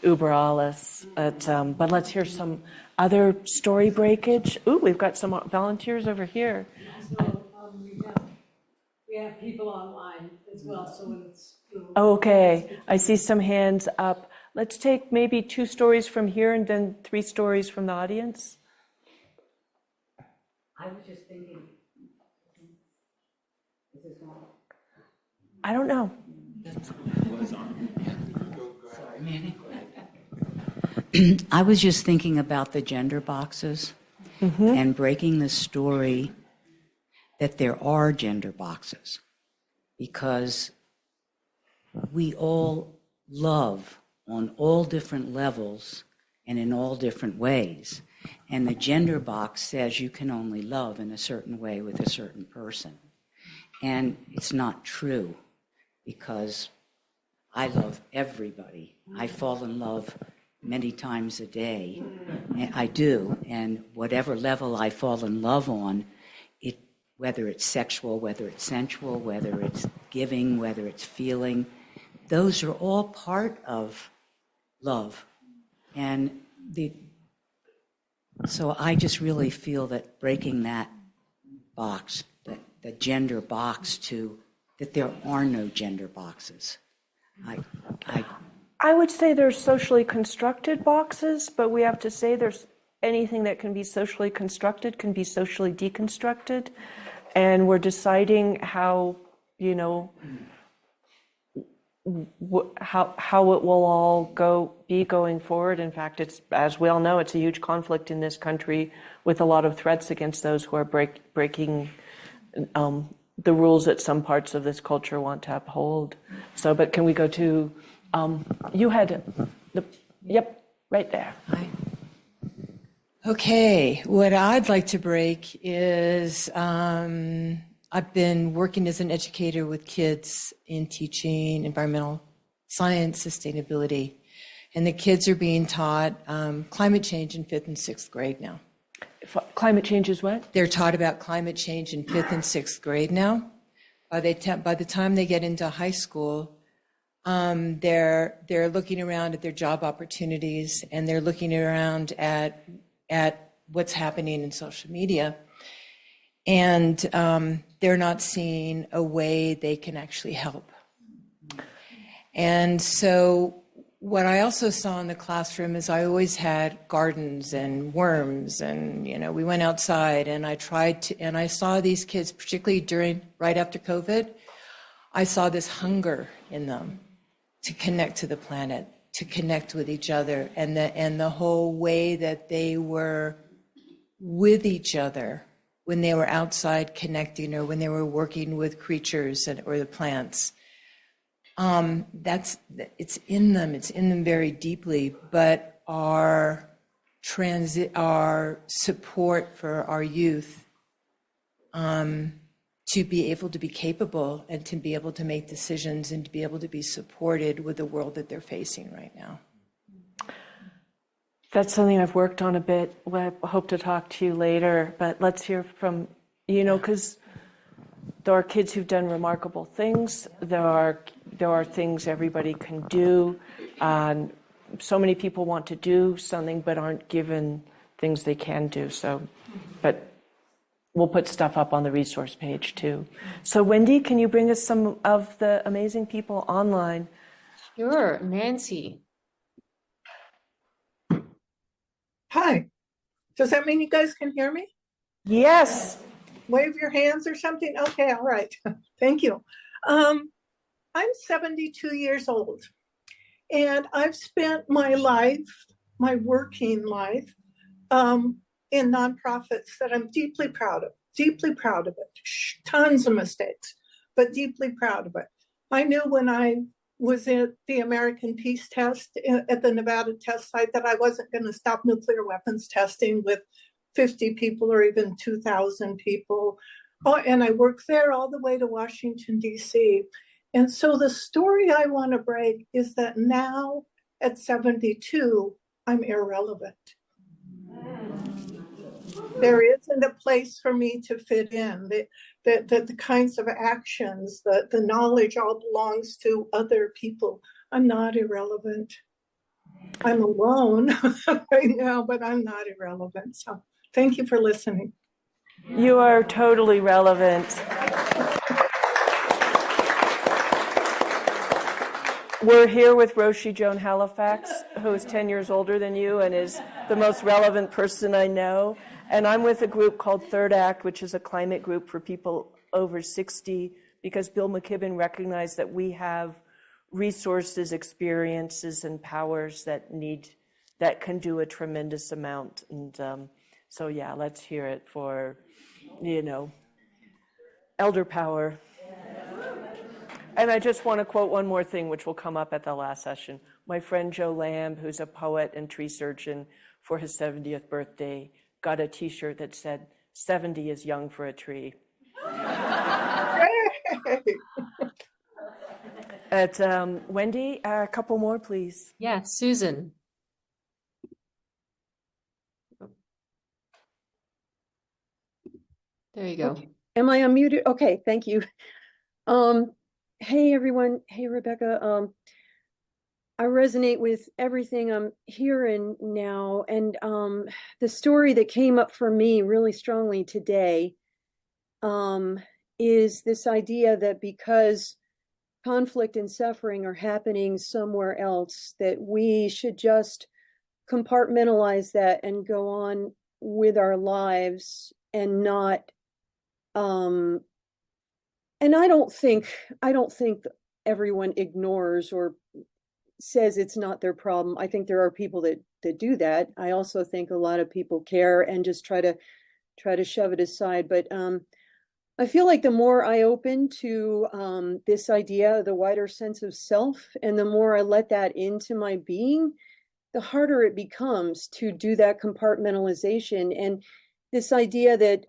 Speaker 2: uber alles. But let's hear some other story breakage. Ooh, we've got some volunteers over here.
Speaker 4: We have people online as well, so it's...
Speaker 2: Okay, I see some hands up. Let's take maybe 2 stories from here and then 3 stories from the audience.
Speaker 4: I was just thinking, is this on?
Speaker 2: I don't know.
Speaker 4: Sorry, Manny. I was just thinking about the gender boxes and breaking the story that there are gender boxes, because we all love on all different levels and in all different ways. And the gender box says you can only love in a certain way with a certain person. And it's not true, because I love everybody. I fall in love many times a day. And I do. And whatever level I fall in love on, whether it's sexual, whether it's sensual, whether it's giving, whether it's feeling, those are all part of love. And so I just really feel that breaking that box, the gender box, to that there are no gender boxes.
Speaker 2: I would say there's socially constructed boxes, but we have to say there's anything that can be socially constructed can be socially deconstructed. And we're deciding how, how it will all be going forward. In fact, it's, as we all know, it's a huge conflict in this country with a lot of threats against those who are breaking the rules that some parts of this culture want to uphold. So, but can we go to, you had yep, right there.
Speaker 5: Hi. Okay, what I'd like to break is I've been working as an educator with kids in teaching environmental science, sustainability, and the kids are being taught climate change in 5th and 6th grade now.
Speaker 2: Climate change is what?
Speaker 5: They're taught about climate change in 5th and 6th grade now. By the time they get into high school, they're looking around at their job opportunities, and they're looking around at what's happening in social media, and they're not seeing a way they can actually help. And so what I also saw in the classroom is I always had gardens and worms, and we went outside, and I saw these kids, particularly right after COVID, I saw this hunger in them to connect to the planet, to connect with each other, and the whole way that they were with each other when they were outside connecting, or when they were working with creatures or the plants. It's in them very deeply, but our support for our youth to be able to be capable and to be able to make decisions and to be able to be supported with the world that they're facing right now.
Speaker 2: That's something I've worked on a bit. I hope to talk to you later, but let's hear from, because there are kids who've done remarkable things. There are things everybody can do. So many people want to do something but aren't given things they can do. But we'll put stuff up on the resource page too. So Wendy, can you bring us some of the amazing people online?
Speaker 6: Sure, Nancy.
Speaker 7: Hi. Does that mean you guys can hear me?
Speaker 2: Yes.
Speaker 7: Wave your hands or something? Okay, all right. Thank you. I'm 72 years old, and I've spent my working life, in nonprofits that I'm deeply proud of it. Tons of mistakes, but deeply proud of it. I knew when I was at the American Peace Test at the Nevada test site that I wasn't going to stop nuclear weapons testing with 50 people or even 2,000 people. Oh, and I worked there all the way to Washington, D.C. And so the story I want to break is that now at 72, I'm irrelevant. There isn't a place for me to fit in. The kinds of actions, the knowledge all belongs to other people. I'm not irrelevant. I'm alone right now, but I'm not irrelevant. So thank you for listening.
Speaker 2: You are totally relevant. We're here with Roshi Joan Halifax, who is 10 years older than you and is the most relevant person I know. And I'm with a group called Third Act, which is a climate group for people over 60, because Bill McKibben recognized that we have resources, experiences, and powers that can do a tremendous amount. And so yeah, let's hear it for, elder power. And I just want to quote one more thing, which will come up at the last session. My friend Joe Lamb, who's a poet and tree surgeon, for his 70th birthday, got a T-shirt that said, 70 is young for a tree. Wendy, a couple more, please.
Speaker 6: Yeah, Susan. There you go.
Speaker 8: Okay. Am I unmuted? Okay, thank you. Hey everyone. Hey Rebecca. I resonate with everything I'm hearing now, and the story that came up for me really strongly today is this idea that because conflict and suffering are happening somewhere else, that we should just compartmentalize that and go on with our lives and not and I don't think everyone ignores or says it's not their problem. I think there are people that do that. I also think a lot of people care and just try to shove it aside. But I feel like the more I open to this idea, the wider sense of self, and the more I let that into my being, the harder it becomes to do that compartmentalization. And this idea that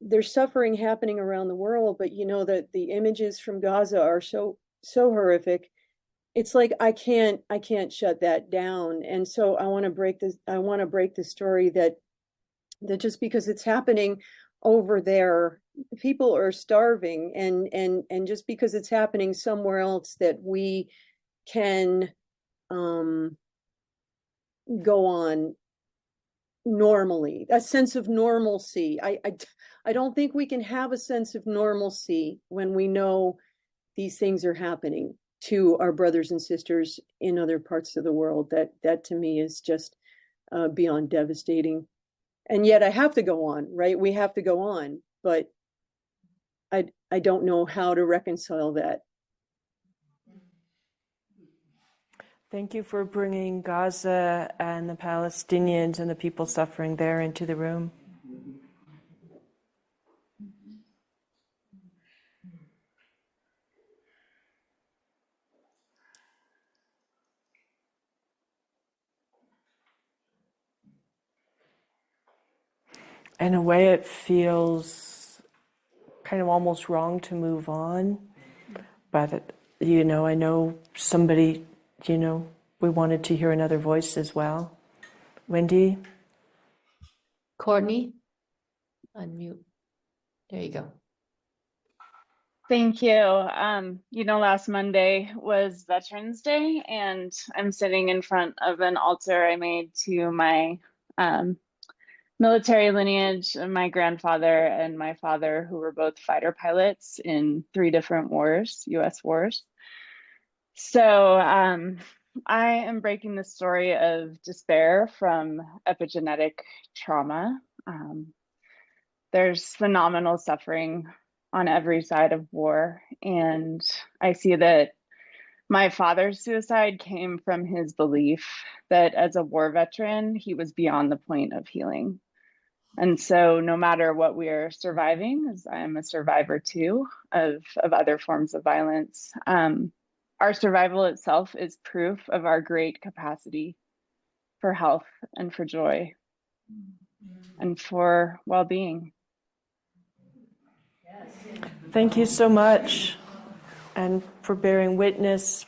Speaker 8: there's suffering happening around the world, but that the images from Gaza are so horrific. It's like I can't shut that down. And so I want to break the story that just because it's happening over there, people are starving, and just because it's happening somewhere else, that we can go on normally, a sense of normalcy. I don't think we can have a sense of normalcy when we know these things are happening to our brothers and sisters in other parts of the world. That to me is just beyond devastating. And yet I have to go on, right? We have to go on, but I don't know how to reconcile that.
Speaker 2: Thank you for bringing Gaza and the Palestinians and the people suffering there into the room. In a way, it feels kind of almost wrong to move on, but I know somebody, we wanted to hear another voice as well. Wendy?
Speaker 6: Courtney, unmute. There you go.
Speaker 9: Thank you. Last Monday was Veterans Day, and I'm sitting in front of an altar I made to my military lineage, my grandfather and my father, who were both fighter pilots in 3 different wars, US wars. So I am breaking the story of despair from epigenetic trauma. There's phenomenal suffering on every side of war, and I see that my father's suicide came from his belief that as a war veteran, he was beyond the point of healing. And so no matter what we are surviving, as I am a survivor too of other forms of violence, our survival itself is proof of our great capacity for health and for joy and for well-being.
Speaker 2: Thank you so much, and for bearing witness,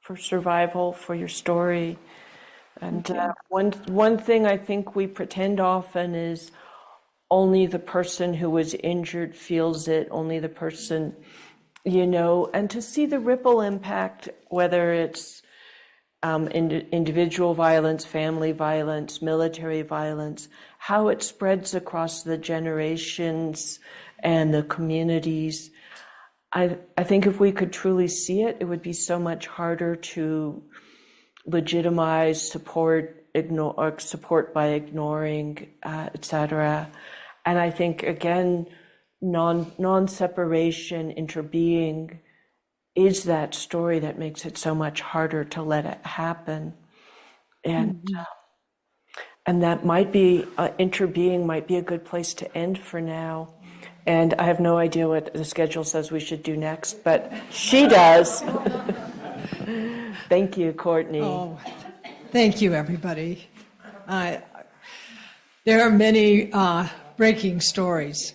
Speaker 2: for survival, for your story. And one thing I think we pretend often is only the person who was injured feels it, only the person, and to see the ripple impact, whether it's individual violence, family violence, military violence, how it spreads across the generations and the communities. I think if we could truly see it, it would be so much harder to legitimize, support by ignoring, etc. And I think, again, non-separation, interbeing is that story that makes it so much harder to let it happen. And and that might be, interbeing might be a good place to end for now. And I have no idea what the schedule says we should do next, but she does. Thank you, Courtney.
Speaker 1: Oh, thank you, everybody. There are many breaking stories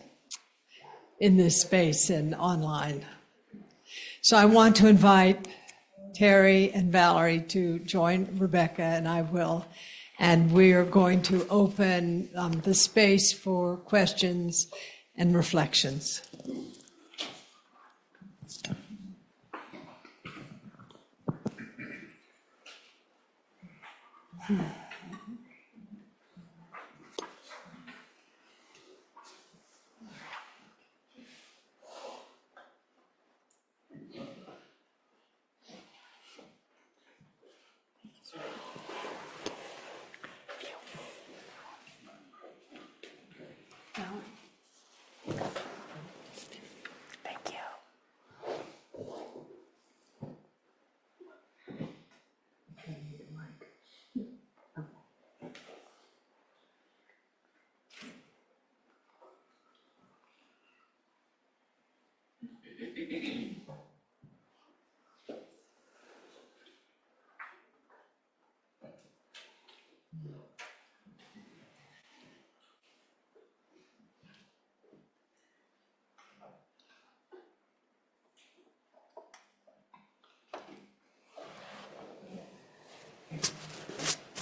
Speaker 1: in this space and online. So I want to invite Terry and Valerie to join Rebecca, and I will. And we are going to open the space for questions and reflections.
Speaker 2: Thank you.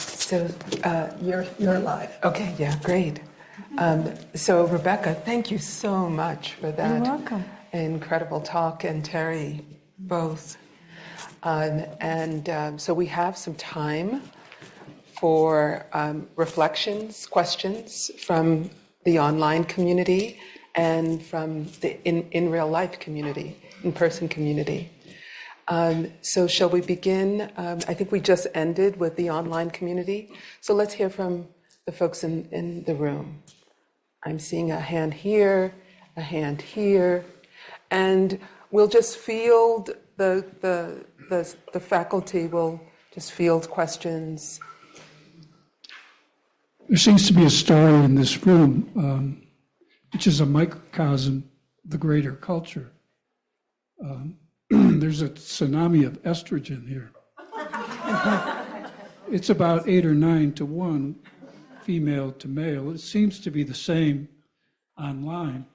Speaker 10: So you're live. Okay, yeah, great. So Rebecca, thank you so much for that.
Speaker 2: You're welcome.
Speaker 10: Incredible talk, and Terry, both. So we have some time for reflections, questions from the online community and from the in real life community, in-person community. So shall we begin? I think we just ended with the online community. So let's hear from the folks in the room. I'm seeing a hand here, and we'll just field the faculty will just field questions.
Speaker 11: There seems to be a story in this room, which is a microcosm of the greater culture. There's a tsunami of estrogen here. It's about 8 or 9 to 1, female to male. It seems to be the same online.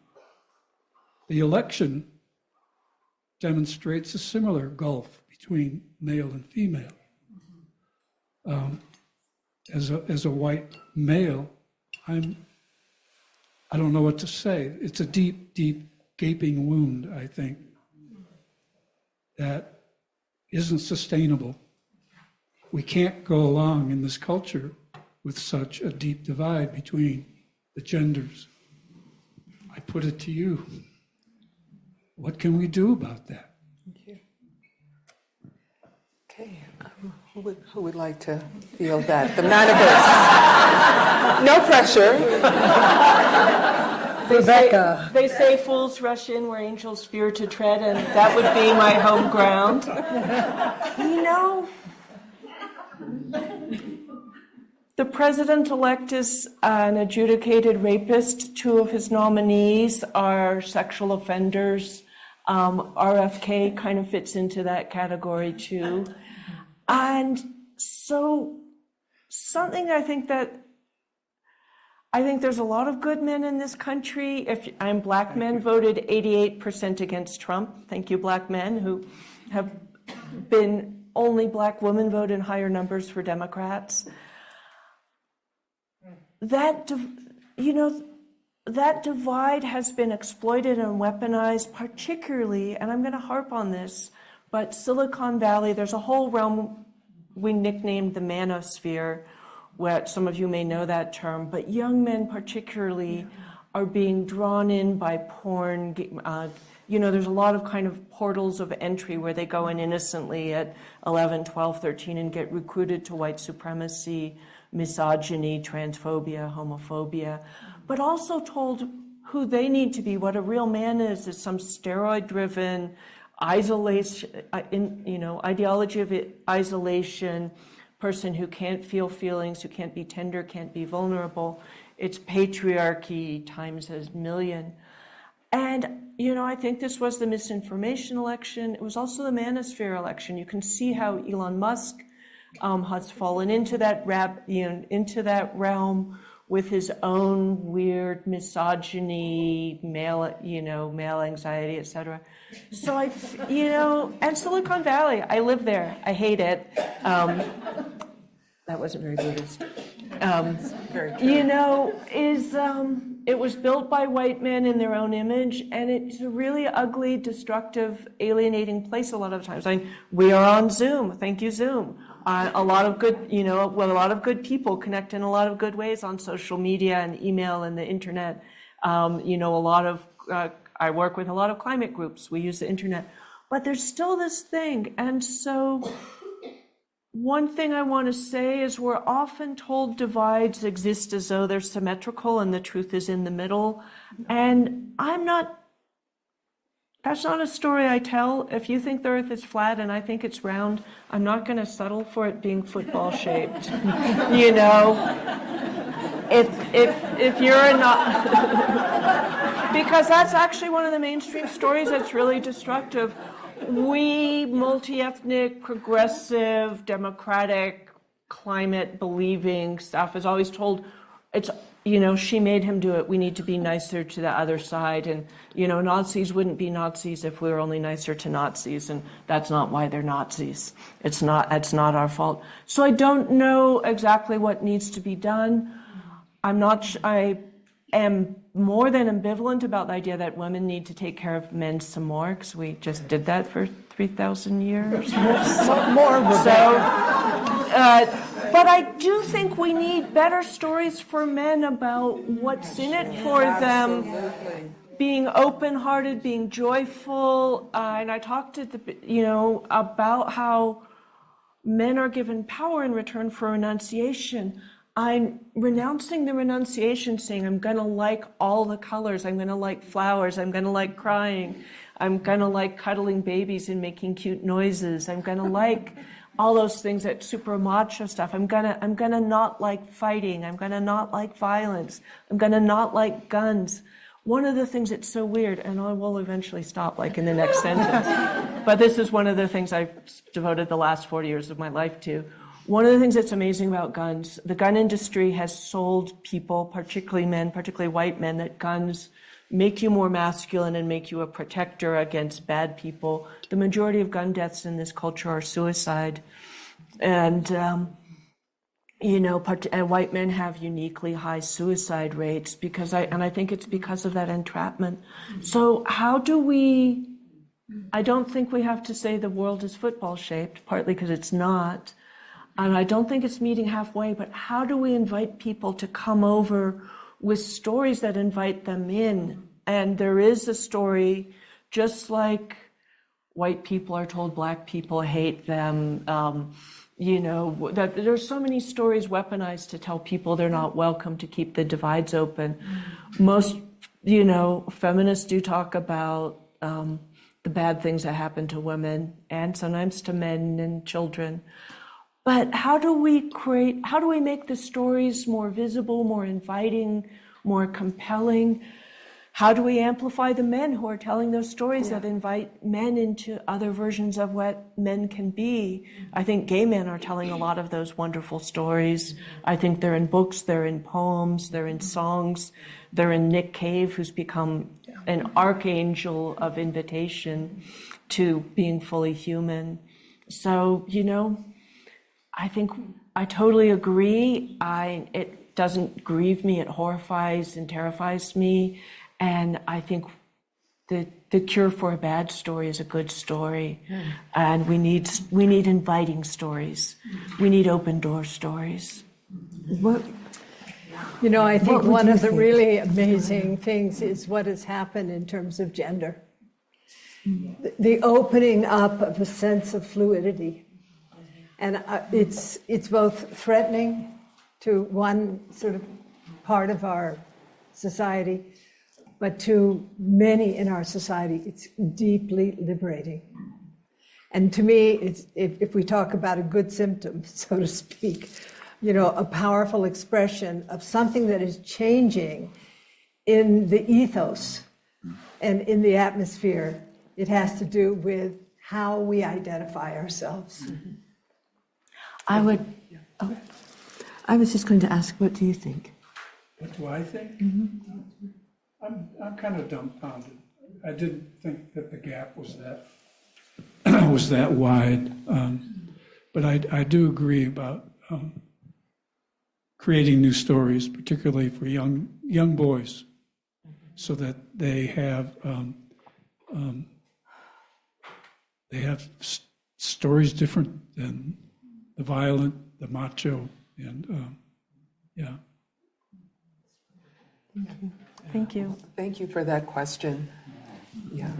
Speaker 11: The election demonstrates a similar gulf between male and female. As a white male, I don't know what to say. It's a deep, deep gaping wound, I think, that isn't sustainable. We can't go along in this culture with such a deep divide between the genders. I put it to you. What can we do about that?
Speaker 10: Thank you. Okay, who would like to field that? The manifest. No pressure.
Speaker 2: Rebecca. They say fools rush in where angels fear to tread, and that would be my home ground. You know, the president-elect is an adjudicated rapist. 2 of his nominees are sexual offenders. RFK kind of fits into that category too. And so something I think there's a lot of good men in this country. Black men voted 88% against Trump. Thank you, black men who have been only black women vote in higher numbers for Democrats. That divide has been exploited and weaponized, particularly, and I'm going to harp on this, but Silicon Valley, there's a whole realm we nicknamed the manosphere, where some of you may know that term, but young men particularly are being drawn in by porn. There's a lot of kind of portals of entry where they go in innocently at 11, 12, 13 and get recruited to white supremacy, misogyny, transphobia, homophobia, but also told who they need to be. What a real man is some steroid-driven isolation, ideology of isolation, person who can't feel feelings, who can't be tender, can't be vulnerable. It's patriarchy times a million. And, I think this was the misinformation election. It was also the manosphere election. You can see how Elon Musk has fallen into that realm with his own weird misogyny, male anxiety, etc. So and Silicon Valley, I live there. I hate it. That wasn't very Buddhist. It was built by white men in their own image, and it's a really ugly, destructive, alienating place a lot of times. We are on Zoom. Thank you, Zoom. A lot of good people connect in a lot of good ways on social media and email and the internet. I work with a lot of climate groups. We use the internet, but there's still this thing, and so. One thing I want to say is we're often told divides exist as though they're symmetrical and the truth is in the middle. And that's not a story I tell. If you think the earth is flat and I think it's round, I'm not going to settle for it being football shaped. If you're not, because that's actually one of the mainstream stories that's really destructive. We, multi-ethnic, progressive, democratic, climate-believing stuff is always told, she made him do it. We need to be nicer to the other side. And, Nazis wouldn't be Nazis if we were only nicer to Nazis. And that's not why they're Nazis. It's not our fault. So I don't know exactly what needs to be done. I am more than ambivalent about the idea that women need to take care of men some more, because we just did that for 3,000 years.
Speaker 1: More.
Speaker 2: But I do think we need better stories for men about what's in it for them. Being open-hearted, being joyful, and I talked about how men are given power in return for renunciation. I'm renouncing the renunciation, saying I'm going to like all the colors. I'm going to like flowers. I'm going to like crying. I'm going to like cuddling babies and making cute noises. I'm going to like all those things, that super macho stuff. I'm going to not like fighting. I'm going to not like violence. I'm going to not like guns. One of the things that's so weird, and I will eventually stop like in the next sentence, but this is one of the things I've devoted the last 40 years of my life to. One of the things that's amazing about guns, the gun industry has sold people, particularly men, particularly white men, that guns make you more masculine and make you a protector against bad people. The majority of gun deaths in this culture are suicide. And, and white men have uniquely high suicide rates I think it's because of that entrapment. So I don't think we have to say the world is football shaped, partly because it's not. And I don't think it's meeting halfway, but how do we invite people to come over with stories that invite them in? And there is a story, just like white people are told black people hate them, that there's so many stories weaponized to tell people they're not welcome, to keep the divides open. Most, feminists do talk about the bad things that happen to women and sometimes to men and children. But how do we make the stories more visible, more inviting, more compelling? How do we amplify the men who are telling those stories that invite men into other versions of what men can be? I think gay men are telling a lot of those wonderful stories. I think they're in books, they're in poems, they're in songs, they're in Nick Cave, who's become an archangel of invitation to being fully human. So, I think I totally agree. It doesn't grieve me, it horrifies and terrifies me. And I think the cure for a bad story is a good story. And we need inviting stories. We need open door stories.
Speaker 1: I think one of the really amazing things is what has happened in terms of gender. The opening up of a sense of fluidity. And it's both threatening to one sort of part of our society, but to many in our society, it's deeply liberating. And to me, if we talk about a good symptom, so to speak, a powerful expression of something that is changing in the ethos and in the atmosphere, it has to do with how we identify ourselves.
Speaker 6: I was just going to ask, what do you think?
Speaker 11: What do I think? I'm kind of dumbfounded. I didn't think that the gap was that was that wide, but I do agree about creating new stories, particularly for young boys, so that they have stories different than the violent, the macho, and yeah.
Speaker 2: Thank you.
Speaker 10: Thank you for that question. Yeah.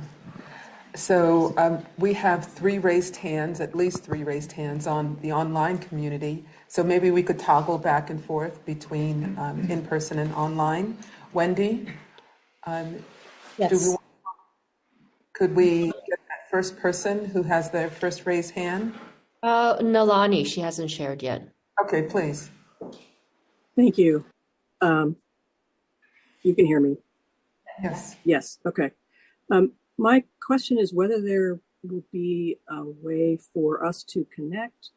Speaker 10: So we have at least three raised hands on the online community. So maybe we could toggle back and forth between in-person and online. Wendy,
Speaker 6: Yes.
Speaker 10: could we get that first person who has their first raised hand?
Speaker 6: Nalani, she hasn't shared yet.
Speaker 10: Okay, please.
Speaker 12: Thank you. You can hear me?
Speaker 10: Yes.
Speaker 12: Yes, okay. My question is whether there will be a way for us to connect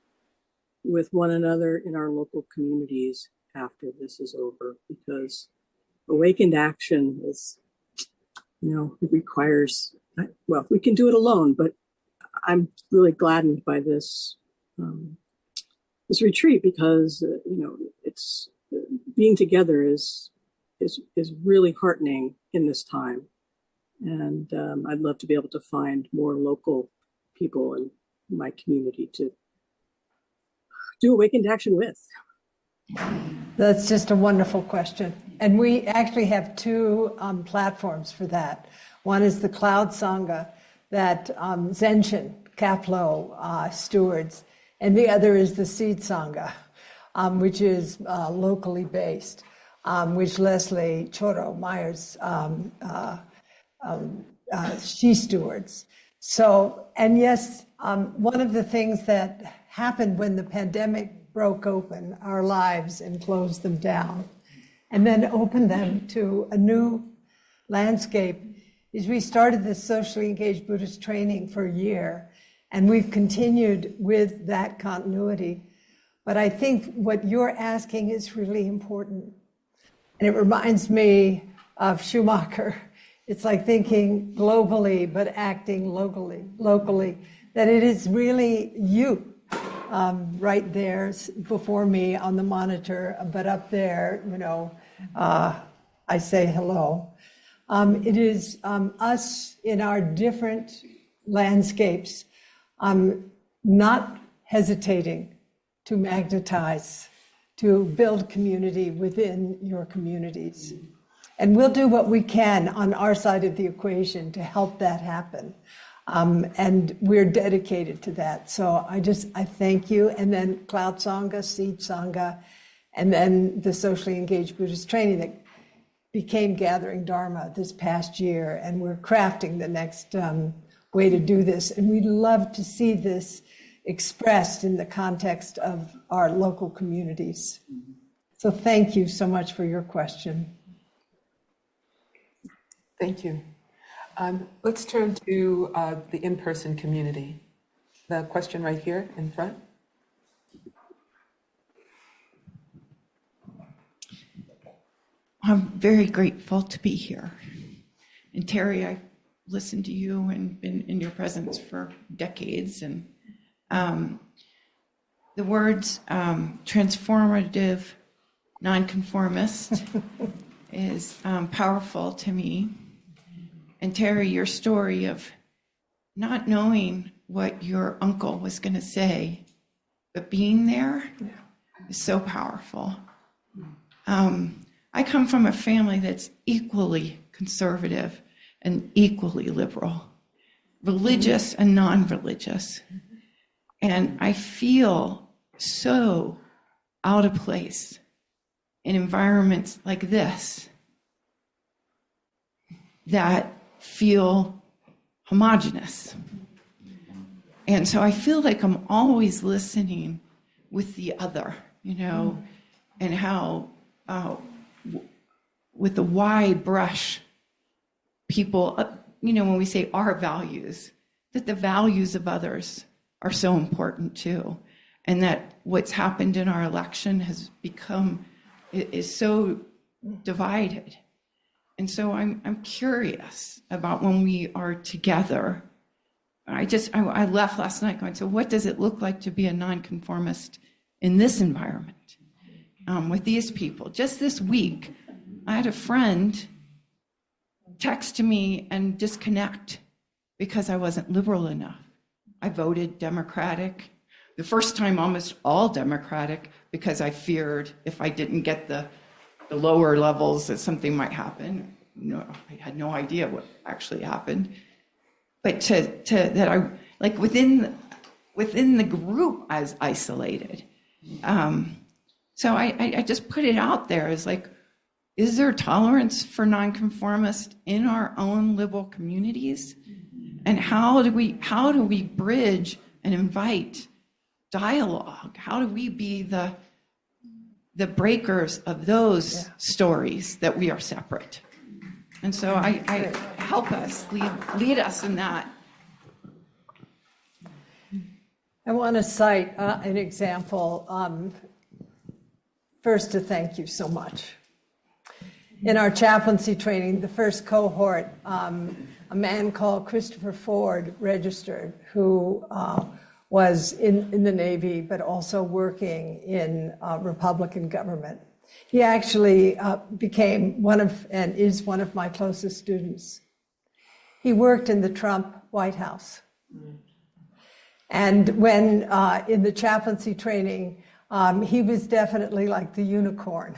Speaker 12: with one another in our local communities after this is over, because awakened action is, it requires, well, we can do it alone, but I'm really gladdened by this retreat because, it's being together is really heartening in this time. And I'd love to be able to find more local people in my community to do awakened action with.
Speaker 1: That's just a wonderful question. And we actually have two platforms for that. One is the Cloud Sangha that Zenshin Kaplo stewards, and the other is the Seed Sangha, which is locally based, which Leslie Choro Myers she stewards. So, and yes, one of the things that happened when the pandemic broke open our lives and closed them down, and then opened them to a new landscape, is we started this socially engaged Buddhist training for a year, and we've continued with that continuity. But I think what you're asking is really important. And it reminds me of Schumacher. It's like thinking globally, but acting locally, that it is really you right there before me on the monitor, but up there, I say hello. It is us in our different landscapes, not hesitating to magnetize, to build community within your communities. And we'll do what we can on our side of the equation to help that happen. And we're dedicated to that. So I thank you. And then Cloud Sangha, Seed Sangha, and then the socially engaged Buddhist training that became Gathering Dharma this past year. And we're crafting the next way to do this. And we'd love to see this expressed in the context of our local communities. So thank you so much for your question.
Speaker 10: Thank you. Let's turn to the in-person community. The question right here in front.
Speaker 13: I'm very grateful to be here. And Terry, I've listened to you and been in your presence for decades. And the words transformative nonconformist is powerful to me. And Terry, your story of not knowing what your uncle was going to say, but being there is so powerful. I come from a family that's equally conservative and equally liberal, religious and non-religious. And I feel so out of place in environments like this that feel homogenous. And so I feel like I'm always listening with the other, and how with a wide brush, people, when we say our values, that the values of others are so important too. And that what's happened in our election has become, is so divided. And so I'm curious about when we are together. I left last night going, so what does it look like to be a nonconformist in this environment with these people? Just this week, I had a friend text me and disconnect because I wasn't liberal enough. I voted Democratic. The first time almost all Democratic because I feared if I didn't get the lower levels that something might happen. No, I had no idea what actually happened. But that I, like within the group, I was isolated. So I just put it out there as like, is there tolerance for nonconformists in our own liberal communities? And how do we bridge and invite dialogue? How do we be the breakers of those stories that we are separate? And so I help us, lead us in that.
Speaker 1: I want to cite an example. First, to thank you so much. In our chaplaincy training, the first cohort, a man called Christopher Ford registered, who was in the Navy, but also working in Republican government. He actually became is one of my closest students. He worked in the Trump White House. And when in the chaplaincy training, he was definitely like the unicorn,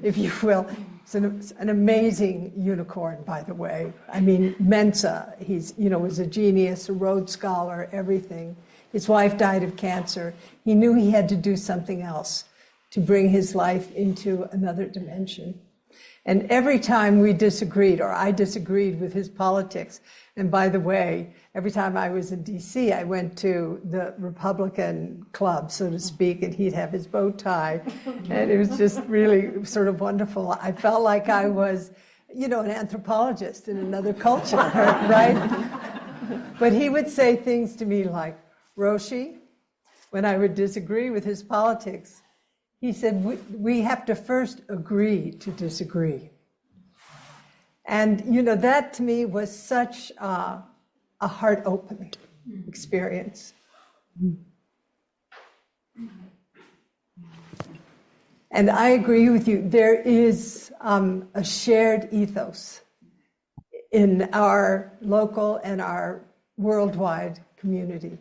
Speaker 1: if you will. It's an amazing unicorn, by the way. I mean, Mensa, was a genius, a Rhodes Scholar, everything. His wife died of cancer. He knew he had to do something else to bring his life into another dimension. And every time we disagreed, or I disagreed with his politics, and by the way, every time I was in DC, I went to the Republican club, so to speak, and he'd have his bow tie, and it was just really sort of wonderful. I felt like I was, an anthropologist in another culture, right? But he would say things to me like, Roshi, when I would disagree with his politics, he said, we have to first agree to disagree. And, that to me was such a heart-opening experience. And I agree with you. There is a shared ethos in our local and our worldwide community.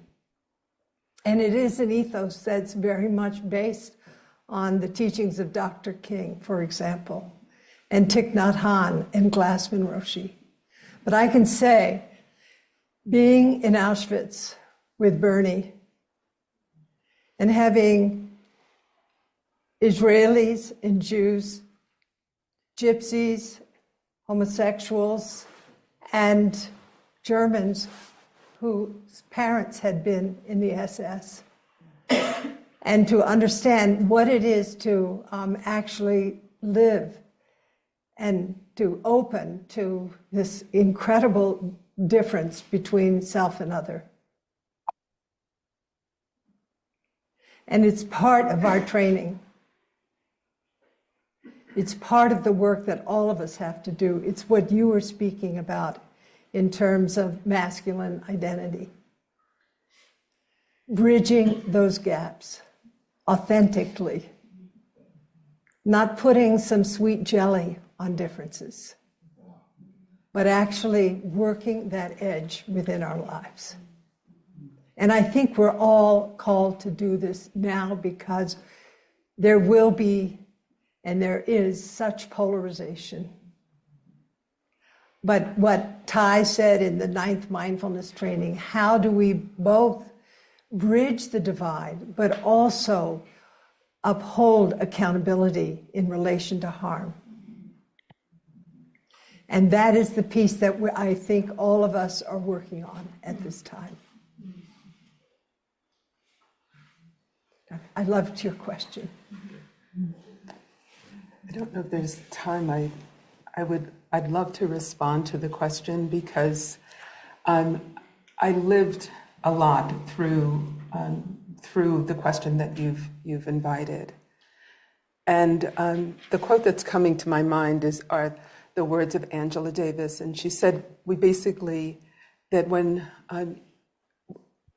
Speaker 1: And it is an ethos that's very much based on the teachings of Dr. King, for example, and Thich Nhat Hanh and Glassman Roshi. But I can say, being in Auschwitz with Bernie and having Israelis and Jews, gypsies, homosexuals, and Germans whose parents had been in the SS, and to understand what it is to actually live and to open to this incredible difference between self and other. And it's part of our training. It's part of the work that all of us have to do. It's what you were speaking about in terms of masculine identity. Bridging those gaps authentically, not putting some sweet jelly on differences, but actually working that edge within our lives. And I think we're all called to do this now because there will be, and there is, such polarization. But what Ty said in the 9th mindfulness training, how do we both bridge the divide, but also uphold accountability in relation to harm? And that is the piece that I think all of us are working on at this time. I loved your question.
Speaker 10: I don't know if there's time. I'd love to respond to the question because I lived a lot through the question that you've invited, And the quote that's coming to my mind are the words of Angela Davis, and she said,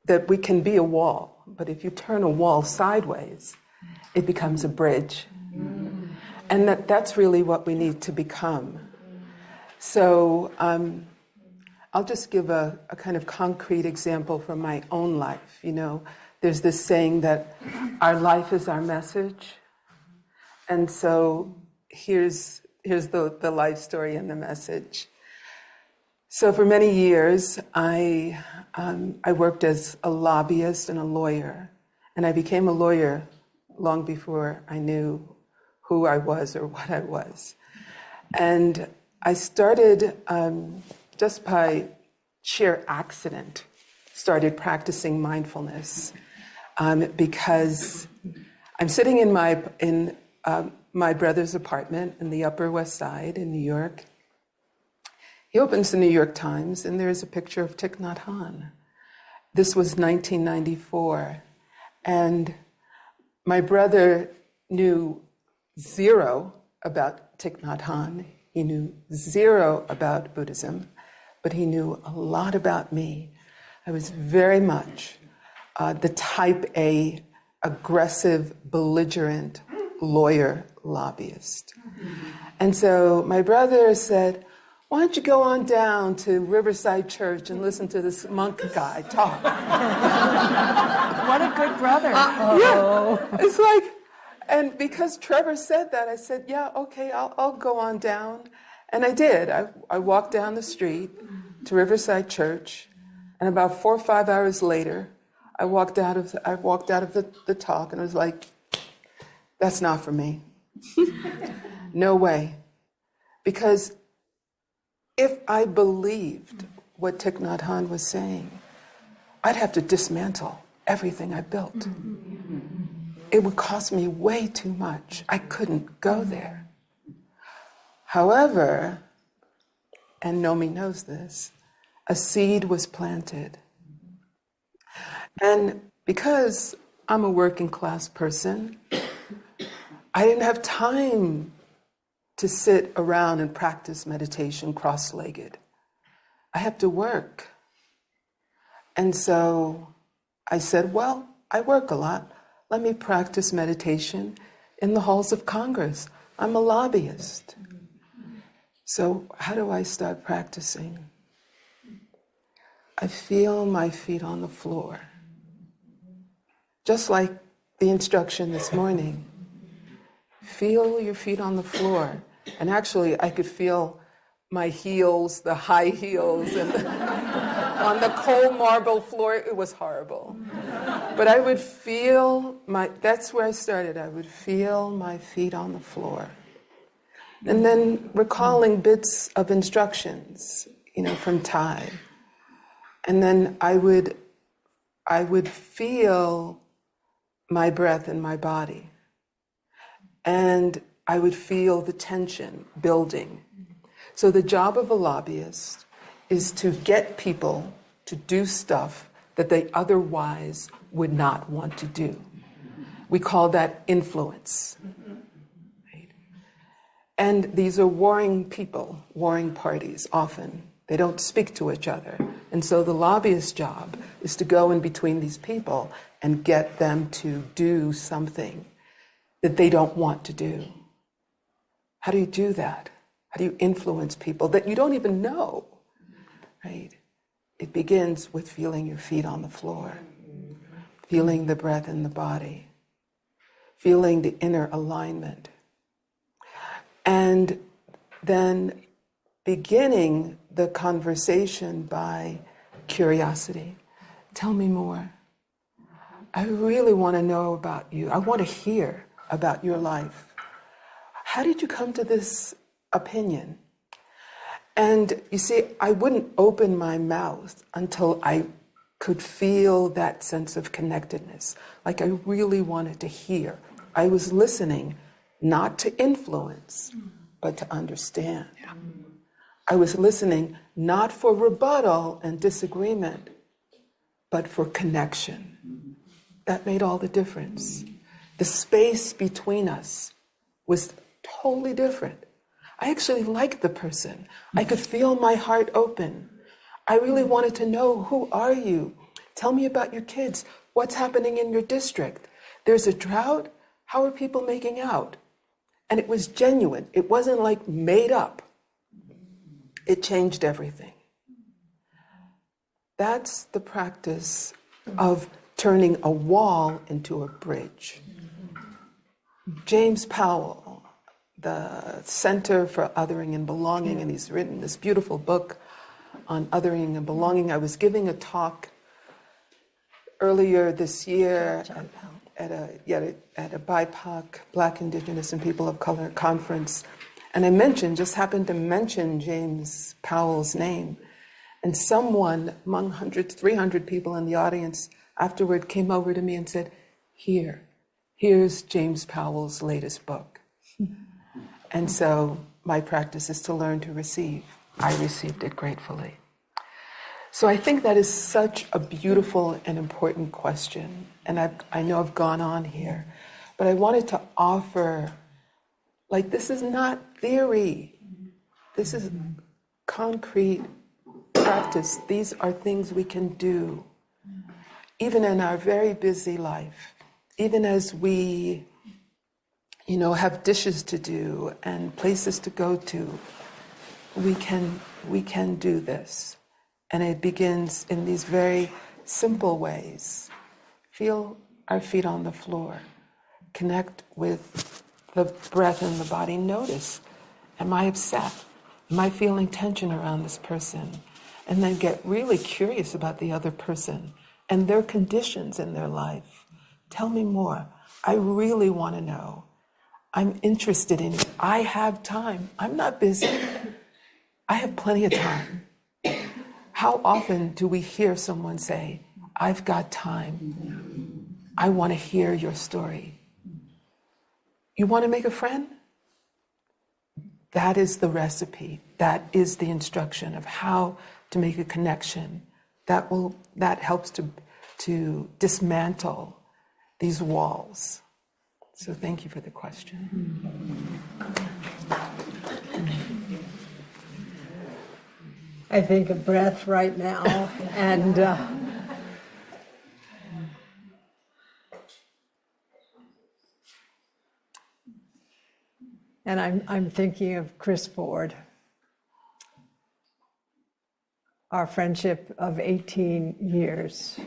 Speaker 10: that we can be a wall, but if you turn a wall sideways, it becomes a bridge. And that's really what we need to become. So I'll just give a kind of concrete example from my own life. You know, there's this saying that our life is our message. And so here's the life story and the message. So for many years, I worked as a lobbyist and a lawyer. And I became a lawyer long before I knew who I was or what I was. And I started, just by sheer accident, started practicing mindfulness because I'm sitting in my brother's apartment in the Upper West Side in New York. He opens the New York Times, and there's a picture of Thich Nhat Hanh. This was 1994, and my brother knew zero about Thich Nhat Hanh. He knew zero about Buddhism, but he knew a lot about me. I was very much the type A, aggressive, belligerent lawyer lobbyist. And so my brother said, why don't you go on down to Riverside Church and listen to this monk guy talk?
Speaker 2: What a good brother.
Speaker 10: Yeah, it's like, and because Trevor said that, I said, yeah, okay, I'll go on down. And I did. I walked down the street to Riverside Church, and about 4 or 5 hours later, I walked out of the talk, and I was like, that's not for me. No way. Because if I believed what Thich Nhat Hanh was saying, I'd have to dismantle everything I built. It would cost me way too much. I couldn't go there. However, and Nomi knows this, a seed was planted. And because I'm a working class person, I didn't have time to sit around and practice meditation cross-legged. I have to work. And so I said, well, I work a lot. Let me practice meditation in the halls of Congress. I'm a lobbyist. So how do I start practicing? I feel my feet on the floor. Just like the instruction this morning. Feel your feet on the floor. And actually, I could feel my heels, the high heels, and on the cold marble floor. It was horrible. But I would feel that's where I started. I would feel my feet on the floor. And then recalling bits of instructions, from Thai. And then I would feel my breath in my body. And I would feel the tension building. So the job of a lobbyist is to get people to do stuff that they otherwise would not want to do. We call that influence. Right? And these are warring people, warring parties often. They don't speak to each other. And so the lobbyist's job is to go in between these people and get them to do something that they don't want to do. How do you do that? How do you influence people that you don't even know, right? It begins with feeling your feet on the floor, feeling the breath in the body, feeling the inner alignment, and then beginning the conversation by curiosity. Tell me more. I really want to know about you. I want to hear about your life. How did you come to this opinion? And you see, I wouldn't open my mouth until I could feel that sense of connectedness, like I really wanted to hear. I was listening, not to influence, but to understand. I was listening not for rebuttal and disagreement, but for connection. That made all the difference. The space between us was totally different. I actually liked the person. I could feel my heart open. I really wanted to know, who are you? Tell me about your kids. What's happening in your district? There's a drought? How are people making out? And it was genuine. It wasn't like made up. It changed everything. That's the practice of turning a wall into a bridge. James Powell, the Center for Othering and Belonging, and he's written this beautiful book on othering and belonging. I was giving a talk earlier this year at a BIPOC, Black, Indigenous, and People of Color conference, and I happened to mention James Powell's name, and someone among 300 people in the audience afterward came over to me and said, here's James Powell's latest book. And so my practice is to learn to receive. I received it gratefully. So I think that is such a beautiful and important question. And I know I've gone on here, but I wanted to offer, this is not theory. This is concrete practice. These are things we can do, even in our very busy life, even as we, have dishes to do and places to go to. We can do this. And it begins in these very simple ways. Feel our feet on the floor. Connect with the breath in the body. Notice, am I upset? Am I feeling tension around this person? And then get really curious about the other person and their conditions in their life. Tell me more. I really want to know. I'm interested in it. I have time. I'm not busy. I have plenty of time. How often do we hear someone say, I've got time. I want to hear your story. You want to make a friend? That is the recipe. That is the instruction of how to make a connection. That helps to dismantle these walls. So thank you for the question.
Speaker 1: I think a breath right now, and I'm thinking of Chris Ford, our friendship of 18 years.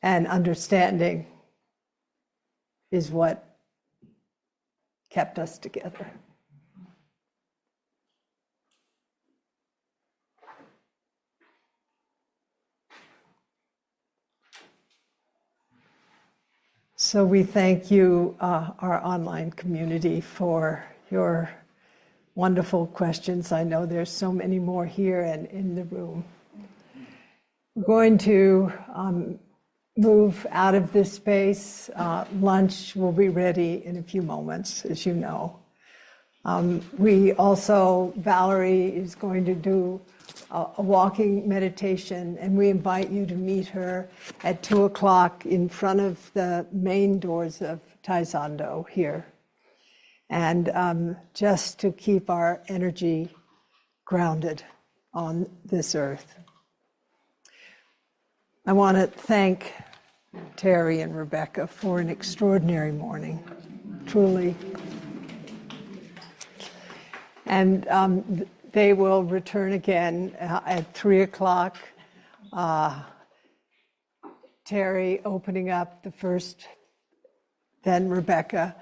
Speaker 1: And understanding is what kept us together. So we thank you, our online community, for your wonderful questions. I know there's so many more here and in the room. We're going to move out of this space. Lunch will be ready in a few moments, as you know. Valerie is going to do a walking meditation, and we invite you to meet her at 2:00 in front of the main doors of Taizando here. And just to keep our energy grounded on this earth. I want to thank Terry and Rebecca for an extraordinary morning, truly. And they will return again at 3:00. Terry opening up the first, then Rebecca.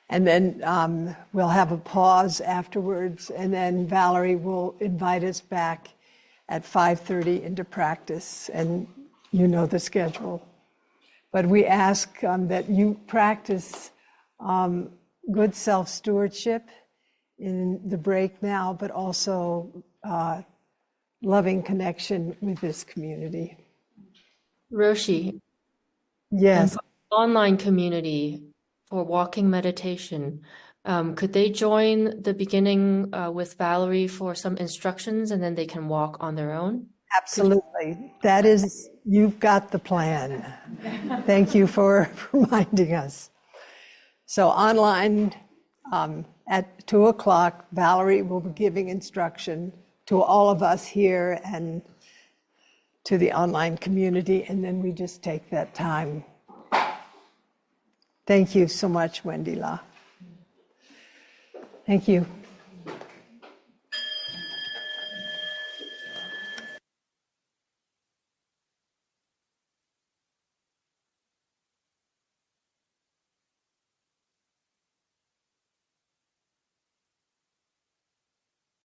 Speaker 1: And then we'll have a pause afterwards. And then Valerie will invite us back at 5:30 into practice. And you know the schedule. But we ask that you practice good self-stewardship in the break now, but also loving connection with this community.
Speaker 6: Roshi.
Speaker 1: Yes.
Speaker 6: And for the online community for walking meditation, could they join the beginning with Valerie for some instructions and then they can walk on their own?
Speaker 1: Absolutely. That is, you've got the plan. Thank you for reminding us. So online at 2 o'clock, Valerie will be giving instruction to all of us here and to the online community, and then we just take that time. Thank you so much, Wendy La. Thank you.